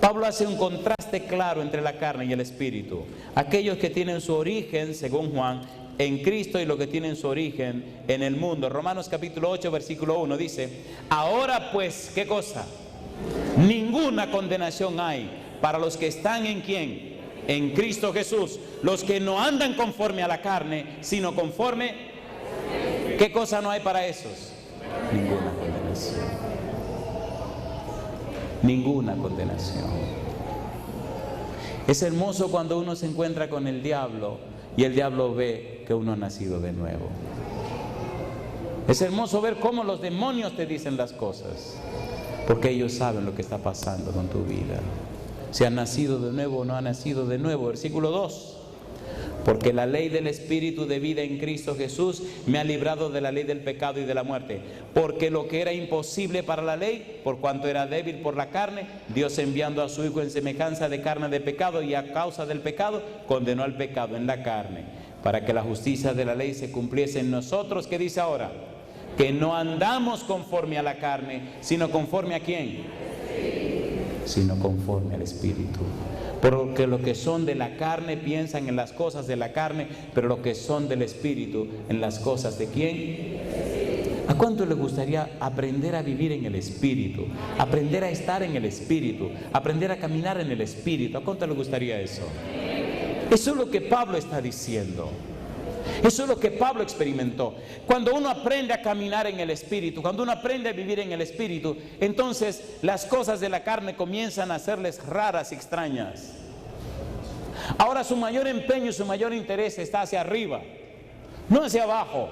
Pablo hace un contraste claro entre la carne y el Espíritu. Aquellos que tienen su origen, según Juan, en Cristo y los que tienen su origen en el mundo. Romanos capítulo 8, versículo 1 dice, ahora pues, ¿qué cosa? Ninguna condenación hay para los que están en ¿quién? en Cristo Jesús. Los que no andan conforme a la carne, sino conforme, ¿qué cosa no hay para esos? Ninguna condenación. Ninguna condenación. Es hermoso cuando uno se encuentra con el diablo y el diablo ve que uno ha nacido de nuevo. Es hermoso ver cómo los demonios te dicen las cosas, porque ellos saben lo que está pasando con tu vida. Si han nacido de nuevo o no han nacido de nuevo. Versículo 2. Porque la ley del Espíritu de vida en Cristo Jesús me ha librado de la ley del pecado y de la muerte. Porque lo que era imposible para la ley, por cuanto era débil por la carne, Dios enviando a su Hijo en semejanza de carne de pecado, y a causa del pecado, condenó al pecado en la carne, para que la justicia de la ley se cumpliese en nosotros. ¿Qué dice ahora? Que no andamos conforme a la carne, sino conforme a ¿quién? Sino conforme al Espíritu. Porque los que son de la carne piensan en las cosas de la carne, pero los que son del Espíritu en las cosas de ¿quién? ¿A cuánto les gustaría aprender a vivir en el Espíritu? Aprender a estar en el Espíritu, aprender a caminar en el Espíritu. ¿A cuánto les gustaría eso? Eso es lo que Pablo está diciendo. Eso es lo que Pablo experimentó. Cuando uno aprende a caminar en el Espíritu, cuando uno aprende a vivir en el Espíritu, entonces las cosas de la carne comienzan a hacerles raras y extrañas. Ahora su mayor empeño y su mayor interés está hacia arriba, no hacia abajo.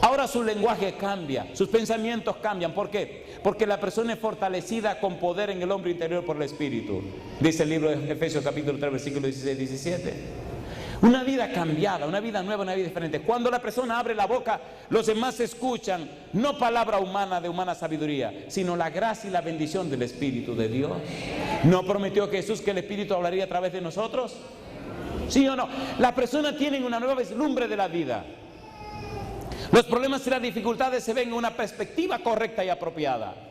Ahora su lenguaje cambia, sus pensamientos cambian. ¿Por qué? Porque la persona es fortalecida con poder en el hombre interior por el Espíritu. Dice el libro de Efesios capítulo 3 versículos 16 y 17. Una vida cambiada, una vida nueva, una vida diferente. Cuando la persona abre la boca, los demás escuchan no palabra humana de humana sabiduría, sino la gracia y la bendición del Espíritu de Dios. ¿No prometió Jesús que el Espíritu hablaría a través de nosotros? ¿Sí o no? Las personas tienen una nueva vislumbre de la vida. Los problemas y las dificultades se ven en una perspectiva correcta y apropiada.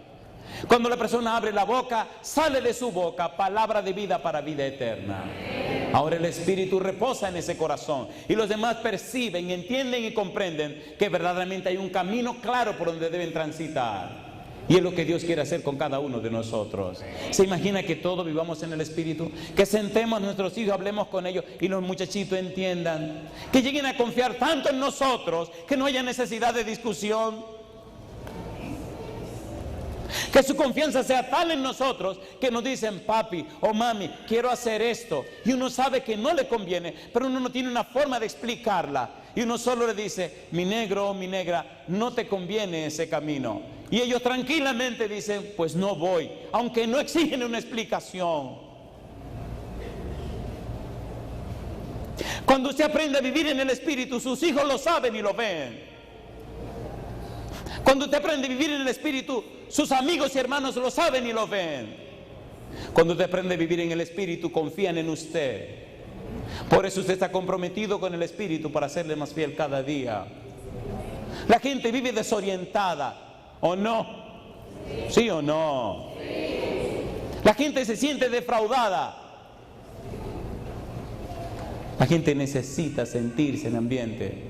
Cuando la persona abre la boca, sale de su boca palabra de vida para vida eterna. Ahora el Espíritu reposa en ese corazón y los demás perciben, entienden y comprenden que verdaderamente hay un camino claro por donde deben transitar. Y es lo que Dios quiere hacer con cada uno de nosotros. ¿Se imagina que todos vivamos en el Espíritu? Que sentemos a nuestros hijos, hablemos con ellos y los muchachitos entiendan. Que lleguen a confiar tanto en nosotros que no haya necesidad de discusión. Que su confianza sea tal en nosotros que nos dicen, papi o mami, quiero hacer esto. Y uno sabe que no le conviene, pero uno no tiene una forma de explicarla. Y uno solo le dice, mi negro o mi negra, no te conviene ese camino. Y ellos tranquilamente dicen, pues no voy, aunque no exigen una explicación. Cuando usted aprende a vivir en el Espíritu, sus hijos lo saben y lo ven. Cuando usted aprende a vivir en el Espíritu, sus amigos y hermanos lo saben y lo ven. Cuando usted aprende a vivir en el Espíritu, confían en usted. Por eso usted está comprometido con el Espíritu para serle más fiel cada día. La gente vive desorientada, ¿o no? ¿Sí o no? La gente se siente defraudada. La gente necesita sentirse en ambiente.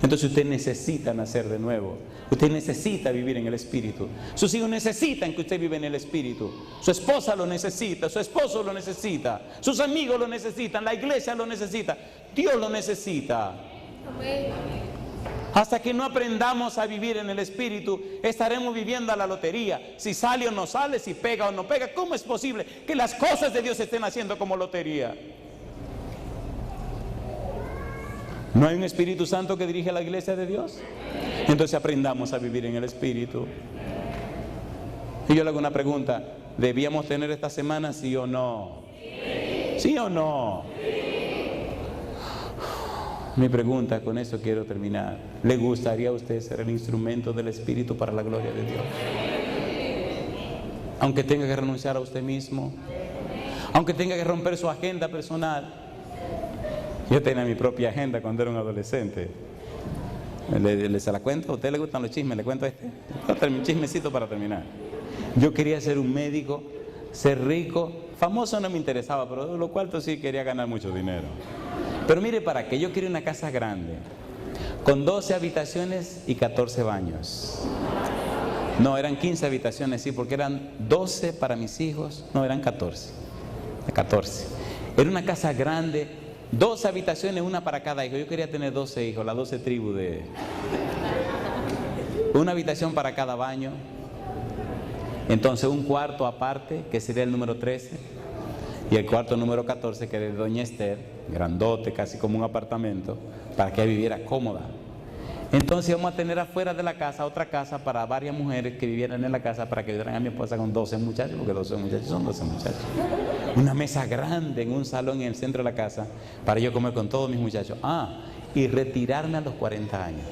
Entonces usted necesita nacer de nuevo. Usted necesita vivir en el Espíritu. Sus hijos necesitan que usted viva en el Espíritu. Su esposa lo necesita, su esposo lo necesita, sus amigos lo necesitan, la iglesia lo necesita, Dios lo necesita. Hasta que no aprendamos a vivir en el Espíritu, estaremos viviendo a la lotería. Si sale o no sale, si pega o no pega. ¿Cómo es posible que las cosas de Dios se estén haciendo como lotería? ¿No hay un Espíritu Santo que dirige a la iglesia de Dios? Entonces aprendamos a vivir en el Espíritu. Y yo le hago una pregunta, ¿debíamos tener esta semana sí o no? ¿Sí o no? Mi pregunta, con eso quiero terminar. ¿Le gustaría a usted ser el instrumento del Espíritu para la gloria de Dios? Aunque tenga que renunciar a usted mismo, aunque tenga que romper su agenda personal. Yo tenía mi propia agenda cuando era un adolescente. ¿Se la cuento? ¿A usted le gustan los chismes? ¿Le cuento un chismecito para terminar? Yo quería ser un médico, ser rico, famoso no me interesaba, pero lo cual sí quería ganar mucho dinero. Pero mire para qué, yo quería una casa grande, con 12 habitaciones y 14 baños. No, eran 15 habitaciones, sí, porque eran 12 para mis hijos, no, eran 14. Era una casa grande, 2 habitaciones, una para cada hijo. Yo quería tener 12 hijos, las 12 tribus de... Una habitación para cada baño. Entonces un cuarto aparte, que sería el número 13, y el cuarto número 14, que era de doña Esther, grandote, casi como un apartamento, para que ella viviera cómoda. Entonces íbamos a tener afuera de la casa otra casa para varias mujeres que vivieran en la casa, para que ayudaran a mi esposa con 12 muchachos, porque 12 muchachos son 12 muchachos. Una mesa grande en un salón en el centro de la casa para yo comer con todos mis muchachos. Y retirarme a los 40 años.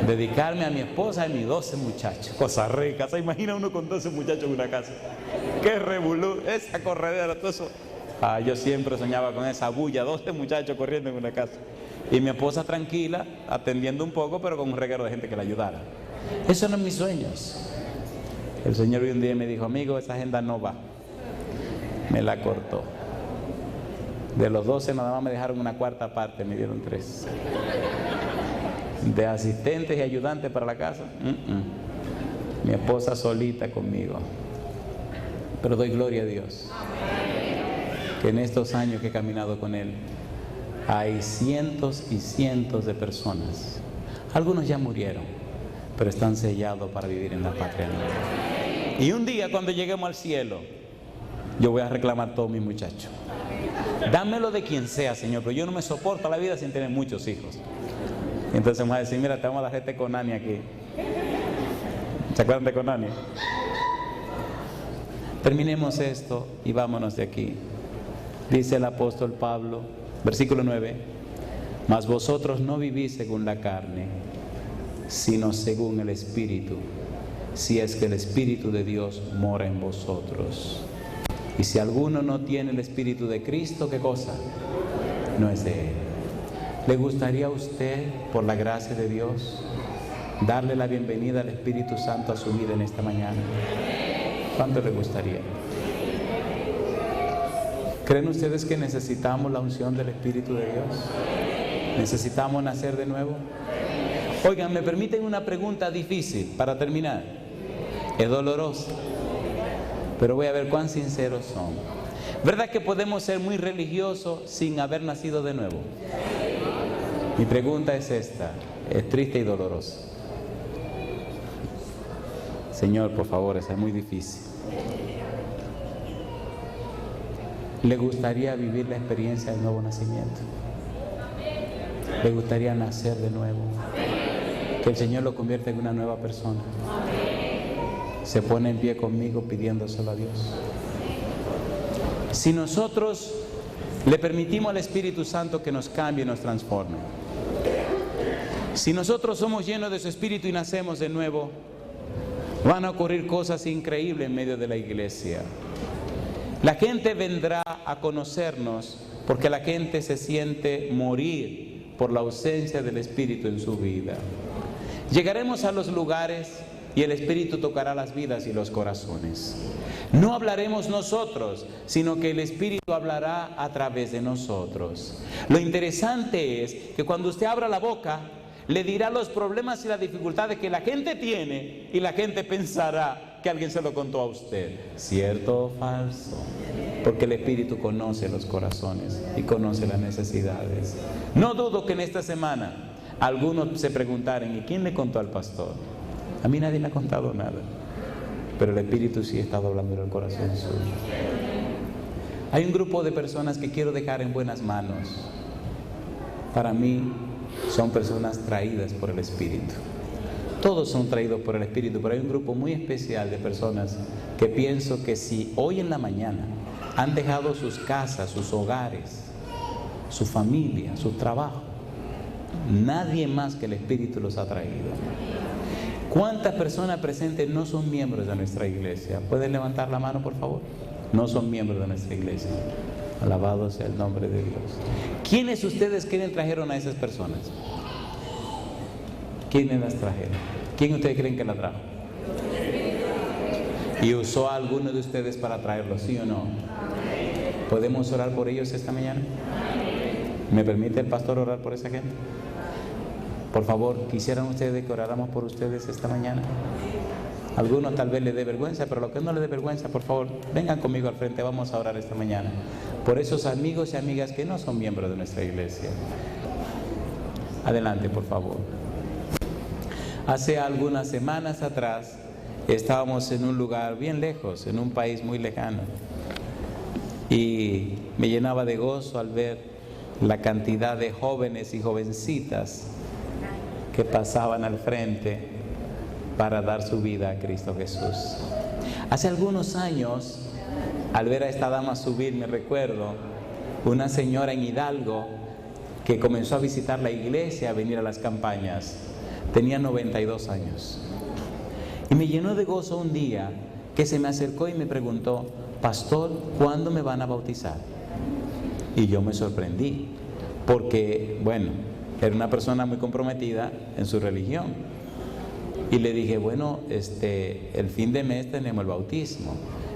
Dedicarme a mi esposa y mis 12 muchachos. Cosa rica. ¿Se imagina uno con 12 muchachos en una casa? ¡Qué revolú! Esa corredera, todo eso. Yo siempre soñaba con esa bulla, 12 muchachos corriendo en una casa. Y mi esposa tranquila, atendiendo un poco, pero con un reguero de gente que la ayudara. Esos eran mis sueños. El Señor un día me dijo: amigo, esa agenda no va. Me la cortó. De los 12 nada más me dejaron una cuarta parte, me dieron 3. De asistentes y ayudantes para la casa, mi esposa solita conmigo. Pero doy gloria a Dios que en estos años que he caminado con Él hay cientos y cientos de personas. Algunos ya murieron, pero están sellados para vivir en la patria nueva. Y un día cuando lleguemos al cielo, yo voy a reclamar a todos mis muchachos. Dámelo de quien sea, Señor, pero yo no me soporto la vida sin tener muchos hijos. Entonces vamos a decir: mira, te vamos a dar este Conani aquí. ¿Se acuerdan de Conani? Terminemos esto y vámonos de aquí. Dice el apóstol Pablo, versículo 9: mas vosotros no vivís según la carne, sino según el Espíritu, si es que el Espíritu de Dios mora en vosotros. Y si alguno no tiene el Espíritu de Cristo, ¿qué cosa? No es de Él. ¿Le gustaría a usted, por la gracia de Dios, darle la bienvenida al Espíritu Santo a su vida en esta mañana? ¿Cuánto le gustaría? ¿Creen ustedes que necesitamos la unción del Espíritu de Dios? ¿Necesitamos nacer de nuevo? Oigan, me permiten una pregunta difícil para terminar. Es dolorosa, pero voy a ver cuán sinceros son. ¿Verdad que podemos ser muy religiosos sin haber nacido de nuevo? Mi pregunta es esta, es triste y dolorosa. Señor, por favor, esa es muy difícil. ¿Le gustaría vivir la experiencia del nuevo nacimiento? ¿Le gustaría nacer de nuevo? Que el Señor lo convierta en una nueva persona. Se pone en pie conmigo pidiéndoselo a Dios. Si nosotros le permitimos al Espíritu Santo que nos cambie y nos transforme, si nosotros somos llenos de su Espíritu y nacemos de nuevo, van a ocurrir cosas increíbles en medio de la iglesia. La gente vendrá a conocernos porque la gente se siente morir por la ausencia del Espíritu en su vida. Llegaremos a los lugares y el Espíritu tocará las vidas y los corazones. No hablaremos nosotros, sino que el Espíritu hablará a través de nosotros. Lo interesante es que cuando usted abra la boca, le dirá los problemas y las dificultades que la gente tiene, y la gente pensará que alguien se lo contó a usted. ¿Cierto o falso? Porque el Espíritu conoce los corazones y conoce las necesidades. No dudo que en esta semana algunos se preguntaran: ¿y quién le contó al pastor? A mí nadie me ha contado nada, pero el Espíritu sí está hablando en el corazón suyo. Hay un grupo de personas que quiero dejar en buenas manos. Para mí son personas traídas por el Espíritu. Todos son traídos por el Espíritu, pero hay un grupo muy especial de personas que pienso que si hoy en la mañana han dejado sus casas, sus hogares, su familia, su trabajo, nadie más que el Espíritu los ha traído. ¿Cuántas personas presentes no son miembros de nuestra iglesia? ¿Pueden levantar la mano, por favor? No son miembros de nuestra iglesia. Alabado sea el nombre de Dios. ¿Quiénes ustedes creen trajeron a esas personas? ¿Quiénes las trajeron? ¿Quién ustedes creen que la trajo? ¿Y usó a alguno de ustedes para traerlos, sí o no? ¿Podemos orar por ellos esta mañana? ¿Me permite el pastor orar por esa gente? Por favor, ¿quisieran ustedes que oráramos por ustedes esta mañana? A algunos tal vez les dé vergüenza, pero lo que no les dé vergüenza, por favor, vengan conmigo al frente, vamos a orar esta mañana por esos amigos y amigas que no son miembros de nuestra iglesia. Adelante, por favor. Hace algunas semanas atrás estábamos en un lugar bien lejos, en un país muy lejano, y me llenaba de gozo al ver la cantidad de jóvenes y jovencitas que pasaban al frente para dar su vida a Cristo Jesús. Hace algunos años, al ver a esta dama subir, me recuerdo una señora en Hidalgo que comenzó a visitar la iglesia, a venir a las campañas. Tenía 92 años. Y me llenó de gozo un día que se me acercó y me preguntó: pastor, ¿cuándo me van a bautizar? Y yo me sorprendí, porque, bueno, era una persona muy comprometida en su religión. Y le dije, bueno, el fin de mes tenemos el bautismo.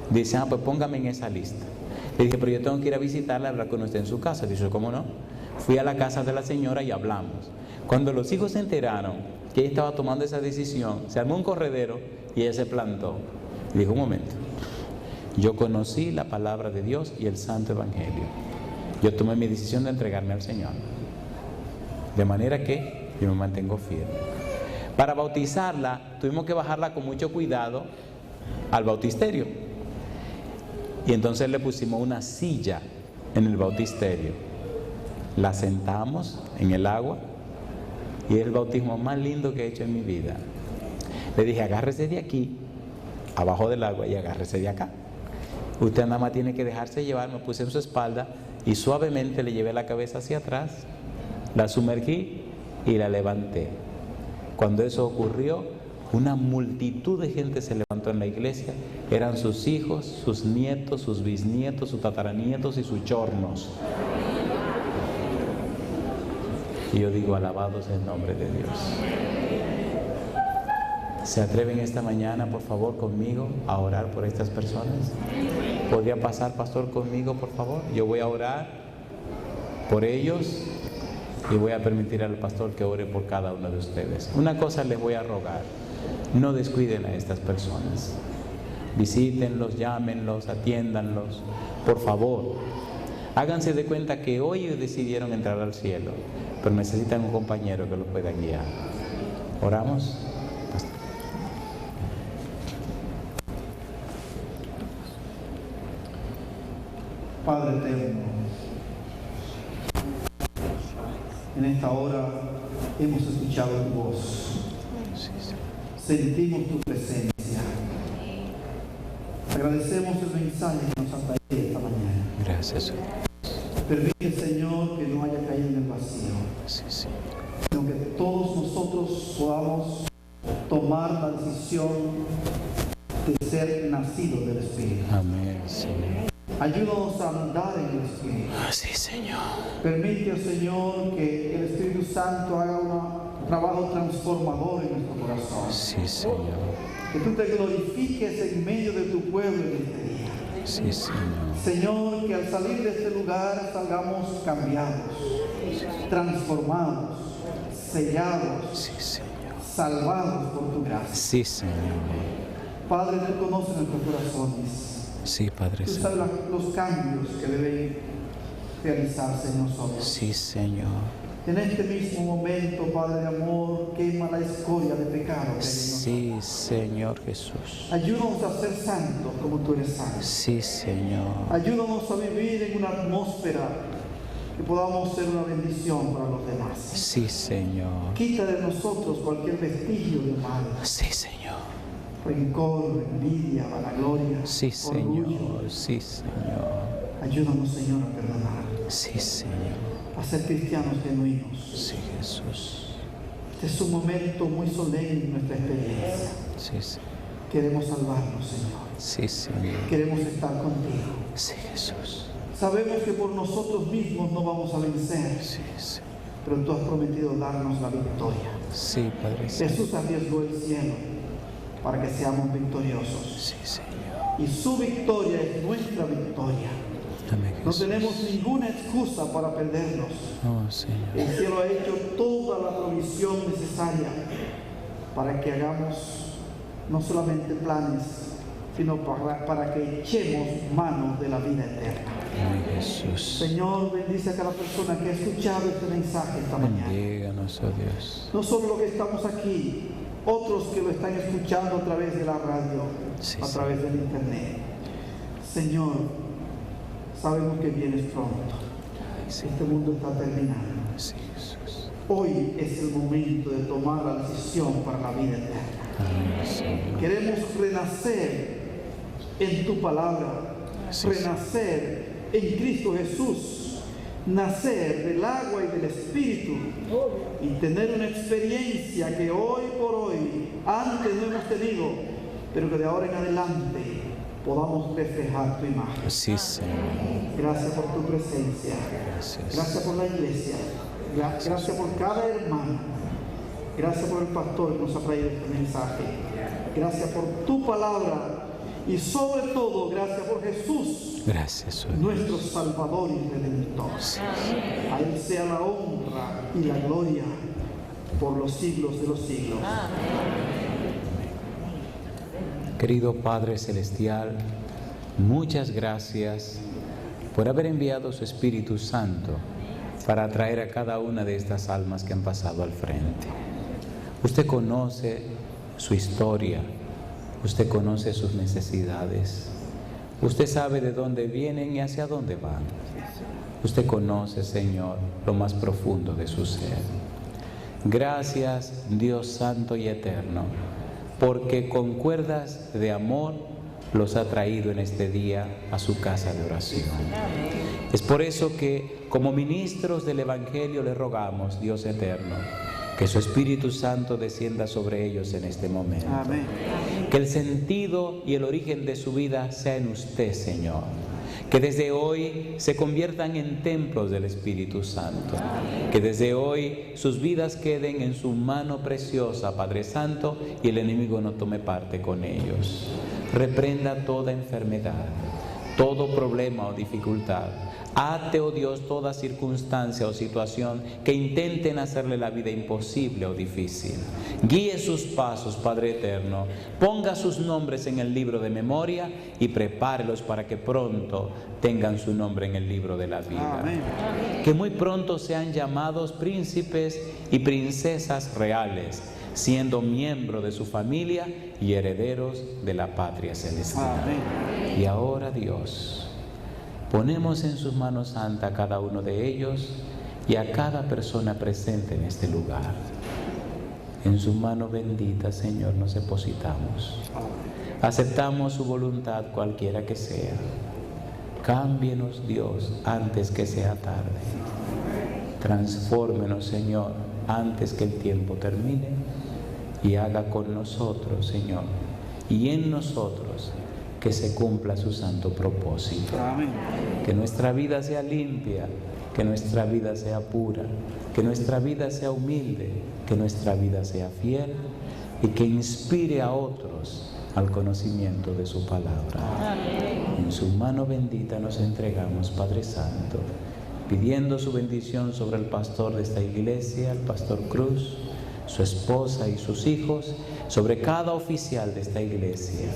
Dice, pues póngame en esa lista. Le dije, pero yo tengo que ir a visitarla, hablar con usted en su casa. Dice, ¿cómo no? Fui a la casa de la señora y hablamos. Cuando los hijos se enteraron que ella estaba tomando esa decisión, se armó un corredero y ella se plantó. Y dijo, un momento, yo conocí la palabra de Dios y el Santo Evangelio. Yo tomé mi decisión de entregarme al Señor. De manera que yo me mantengo fiel. Para bautizarla, tuvimos que bajarla con mucho cuidado al bautisterio. Y entonces le pusimos una silla en el bautisterio. La sentamos en el agua y es el bautismo más lindo que he hecho en mi vida. Le dije, agárrese de aquí, abajo del agua, y agárrese de acá. Usted nada más tiene que dejarse llevar. Me puse en su espalda y suavemente le llevé la cabeza hacia atrás, la sumergí y la levanté. Cuando eso ocurrió, una multitud de gente se levantó en la iglesia. Eran sus hijos, sus nietos, sus bisnietos, sus tataranietos y sus chornos. Y yo digo, alabado sea el nombre de Dios. ¿Se atreven esta mañana, por favor, conmigo a orar por estas personas? ¿Podría pasar, pastor, conmigo, por favor? Yo voy a orar por ellos y voy a permitir al pastor que ore por cada uno de ustedes. Una cosa les voy a rogar: no descuiden a estas personas. Visítenlos, llámenlos, atiéndanlos. Por favor, háganse de cuenta que hoy decidieron entrar al cielo, pero necesitan un compañero que los pueda guiar. ¿Oramos? Padre eterno, en esta hora hemos escuchado tu voz, sentimos tu presencia, agradecemos el mensaje que nos has traído esta mañana. Gracias. Permite, Señor, que no haya caído en el vacío, sino que todos nosotros podamos tomar la decisión de ser nacidos del Espíritu. Amén, Señor. Ayúdanos a andar en el Espíritu. Sí, Señor. Permite, Señor, que el Espíritu Santo haga un trabajo transformador en nuestro corazón. Sí, Señor. Que tú te glorifiques en medio de tu pueblo en este día. Sí, Señor. Señor, que al salir de este lugar salgamos cambiados, transformados, sellados, Sí, Señor. salvados por tu gracia. Sí, Señor. Padre, tú conoces nuestros corazones. Sí, Padre Tú sabes Santo. los cambios que deben realizarse en nosotros. Sí, Señor. En este mismo momento, Padre de amor, quema la escoria de pecado que hay en Sí, nosotros. Señor Jesús. Ayúdanos a ser santos como tú eres santo. Sí, Señor. Ayúdanos a vivir en una atmósfera que podamos ser una bendición para los demás. Sí, Señor. Quita de nosotros cualquier vestigio de mal, Sí, Señor. rencor, envidia, vanagloria, Sí, orgullo. Señor. Sí, Señor. Ayúdanos, Señor, a perdonar, Sí, Señor. a ser cristianos genuinos. Sí, Jesús. Este es un momento muy solemne en nuestra experiencia. Sí, Señor. Queremos salvarnos, Señor. Sí, Señor. Queremos estar contigo. Sí, Jesús. Sabemos que por nosotros mismos no vamos a vencer, Sí, Señor. pero tú has prometido darnos la victoria. Sí, Padre Santo. Jesús arriesgó el cielo para que seamos victoriosos. Sí, Señor. Y su victoria es nuestra victoria. Amén, No Jesús. tenemos ninguna excusa para perdernos. Oh, Señor. El cielo ha hecho toda la provisión necesaria para que hagamos no solamente planes, sino para que echemos mano de la vida eterna. Amén, Jesús. Señor, bendice a cada persona que ha escuchado este mensaje esta mañana. Bendíganos, oh Dios. No solo los que estamos aquí, otros que lo están escuchando a través de la radio, a través del internet. Señor, sabemos que vienes pronto. Este mundo está terminando. Sí, Jesús. Hoy es el momento de tomar la decisión para la vida eterna. Amén, Señor. Queremos renacer en tu palabra, renacer en Cristo Jesús, nacer del agua y del Espíritu y tener una experiencia que hoy por hoy, antes no hemos tenido, pero que de ahora en adelante podamos reflejar tu imagen. Sí, Señor. Gracias por tu presencia. Gracias. Gracias por la iglesia. Gracias por cada hermano. Gracias por el pastor que nos ha traído este mensaje. Gracias por tu palabra. Y sobre todo, gracias por Jesús. Gracias, oh Nuestro Salvador y Redentor. A Él sea la honra y la gloria por los siglos de los siglos. Querido Padre Celestial, muchas gracias por haber enviado su Espíritu Santo para traer a cada una de estas almas que han pasado al frente. Usted conoce su historia, usted conoce sus necesidades, usted sabe de dónde vienen y hacia dónde van. Usted conoce, Señor, lo más profundo de su ser. Gracias, Dios Santo y Eterno, porque con cuerdas de amor los ha traído en este día a su casa de oración. Es por eso que, como ministros del Evangelio, le rogamos, Dios Eterno, que su Espíritu Santo descienda sobre ellos en este momento. Amén. Que el sentido y el origen de su vida sea en usted, Señor. Que desde hoy se conviertan en templos del Espíritu Santo. Que desde hoy sus vidas queden en su mano preciosa, Padre Santo, y el enemigo no tome parte con ellos. Reprenda toda enfermedad, todo problema o dificultad. Ate, oh Dios, toda circunstancia o situación que intenten hacerle la vida imposible o difícil. Guíe sus pasos, Padre Eterno. Ponga sus nombres en el libro de memoria y prepárelos para que pronto tengan su nombre en el libro de la vida. Amén. Que muy pronto sean llamados príncipes y princesas reales, siendo miembros de su familia y herederos de la patria celestial. Amén. Y ahora, Dios, ponemos en sus manos santas a cada uno de ellos y a cada persona presente en este lugar. En su mano bendita, Señor, nos depositamos. Aceptamos su voluntad cualquiera que sea. Cámbienos, Dios, antes que sea tarde. Transfórmenos, Señor, antes que el tiempo termine, y haga con nosotros, Señor, y en nosotros, que se cumpla su santo propósito. Amén. Que nuestra vida sea limpia, que nuestra vida sea pura, que nuestra vida sea humilde, que nuestra vida sea fiel y que inspire a otros al conocimiento de su palabra. Amén. En su mano bendita nos entregamos, Padre Santo, pidiendo su bendición sobre el pastor de esta iglesia, el pastor Cruz, su esposa y sus hijos, sobre cada oficial de esta iglesia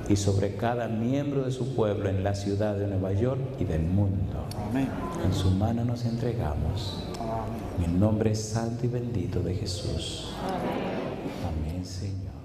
y sobre cada miembro de su pueblo en la ciudad de Nueva York y del mundo. Amén. En su mano nos entregamos. Amén. En el nombre santo y bendito de Jesús. Amén. Amén, Señor.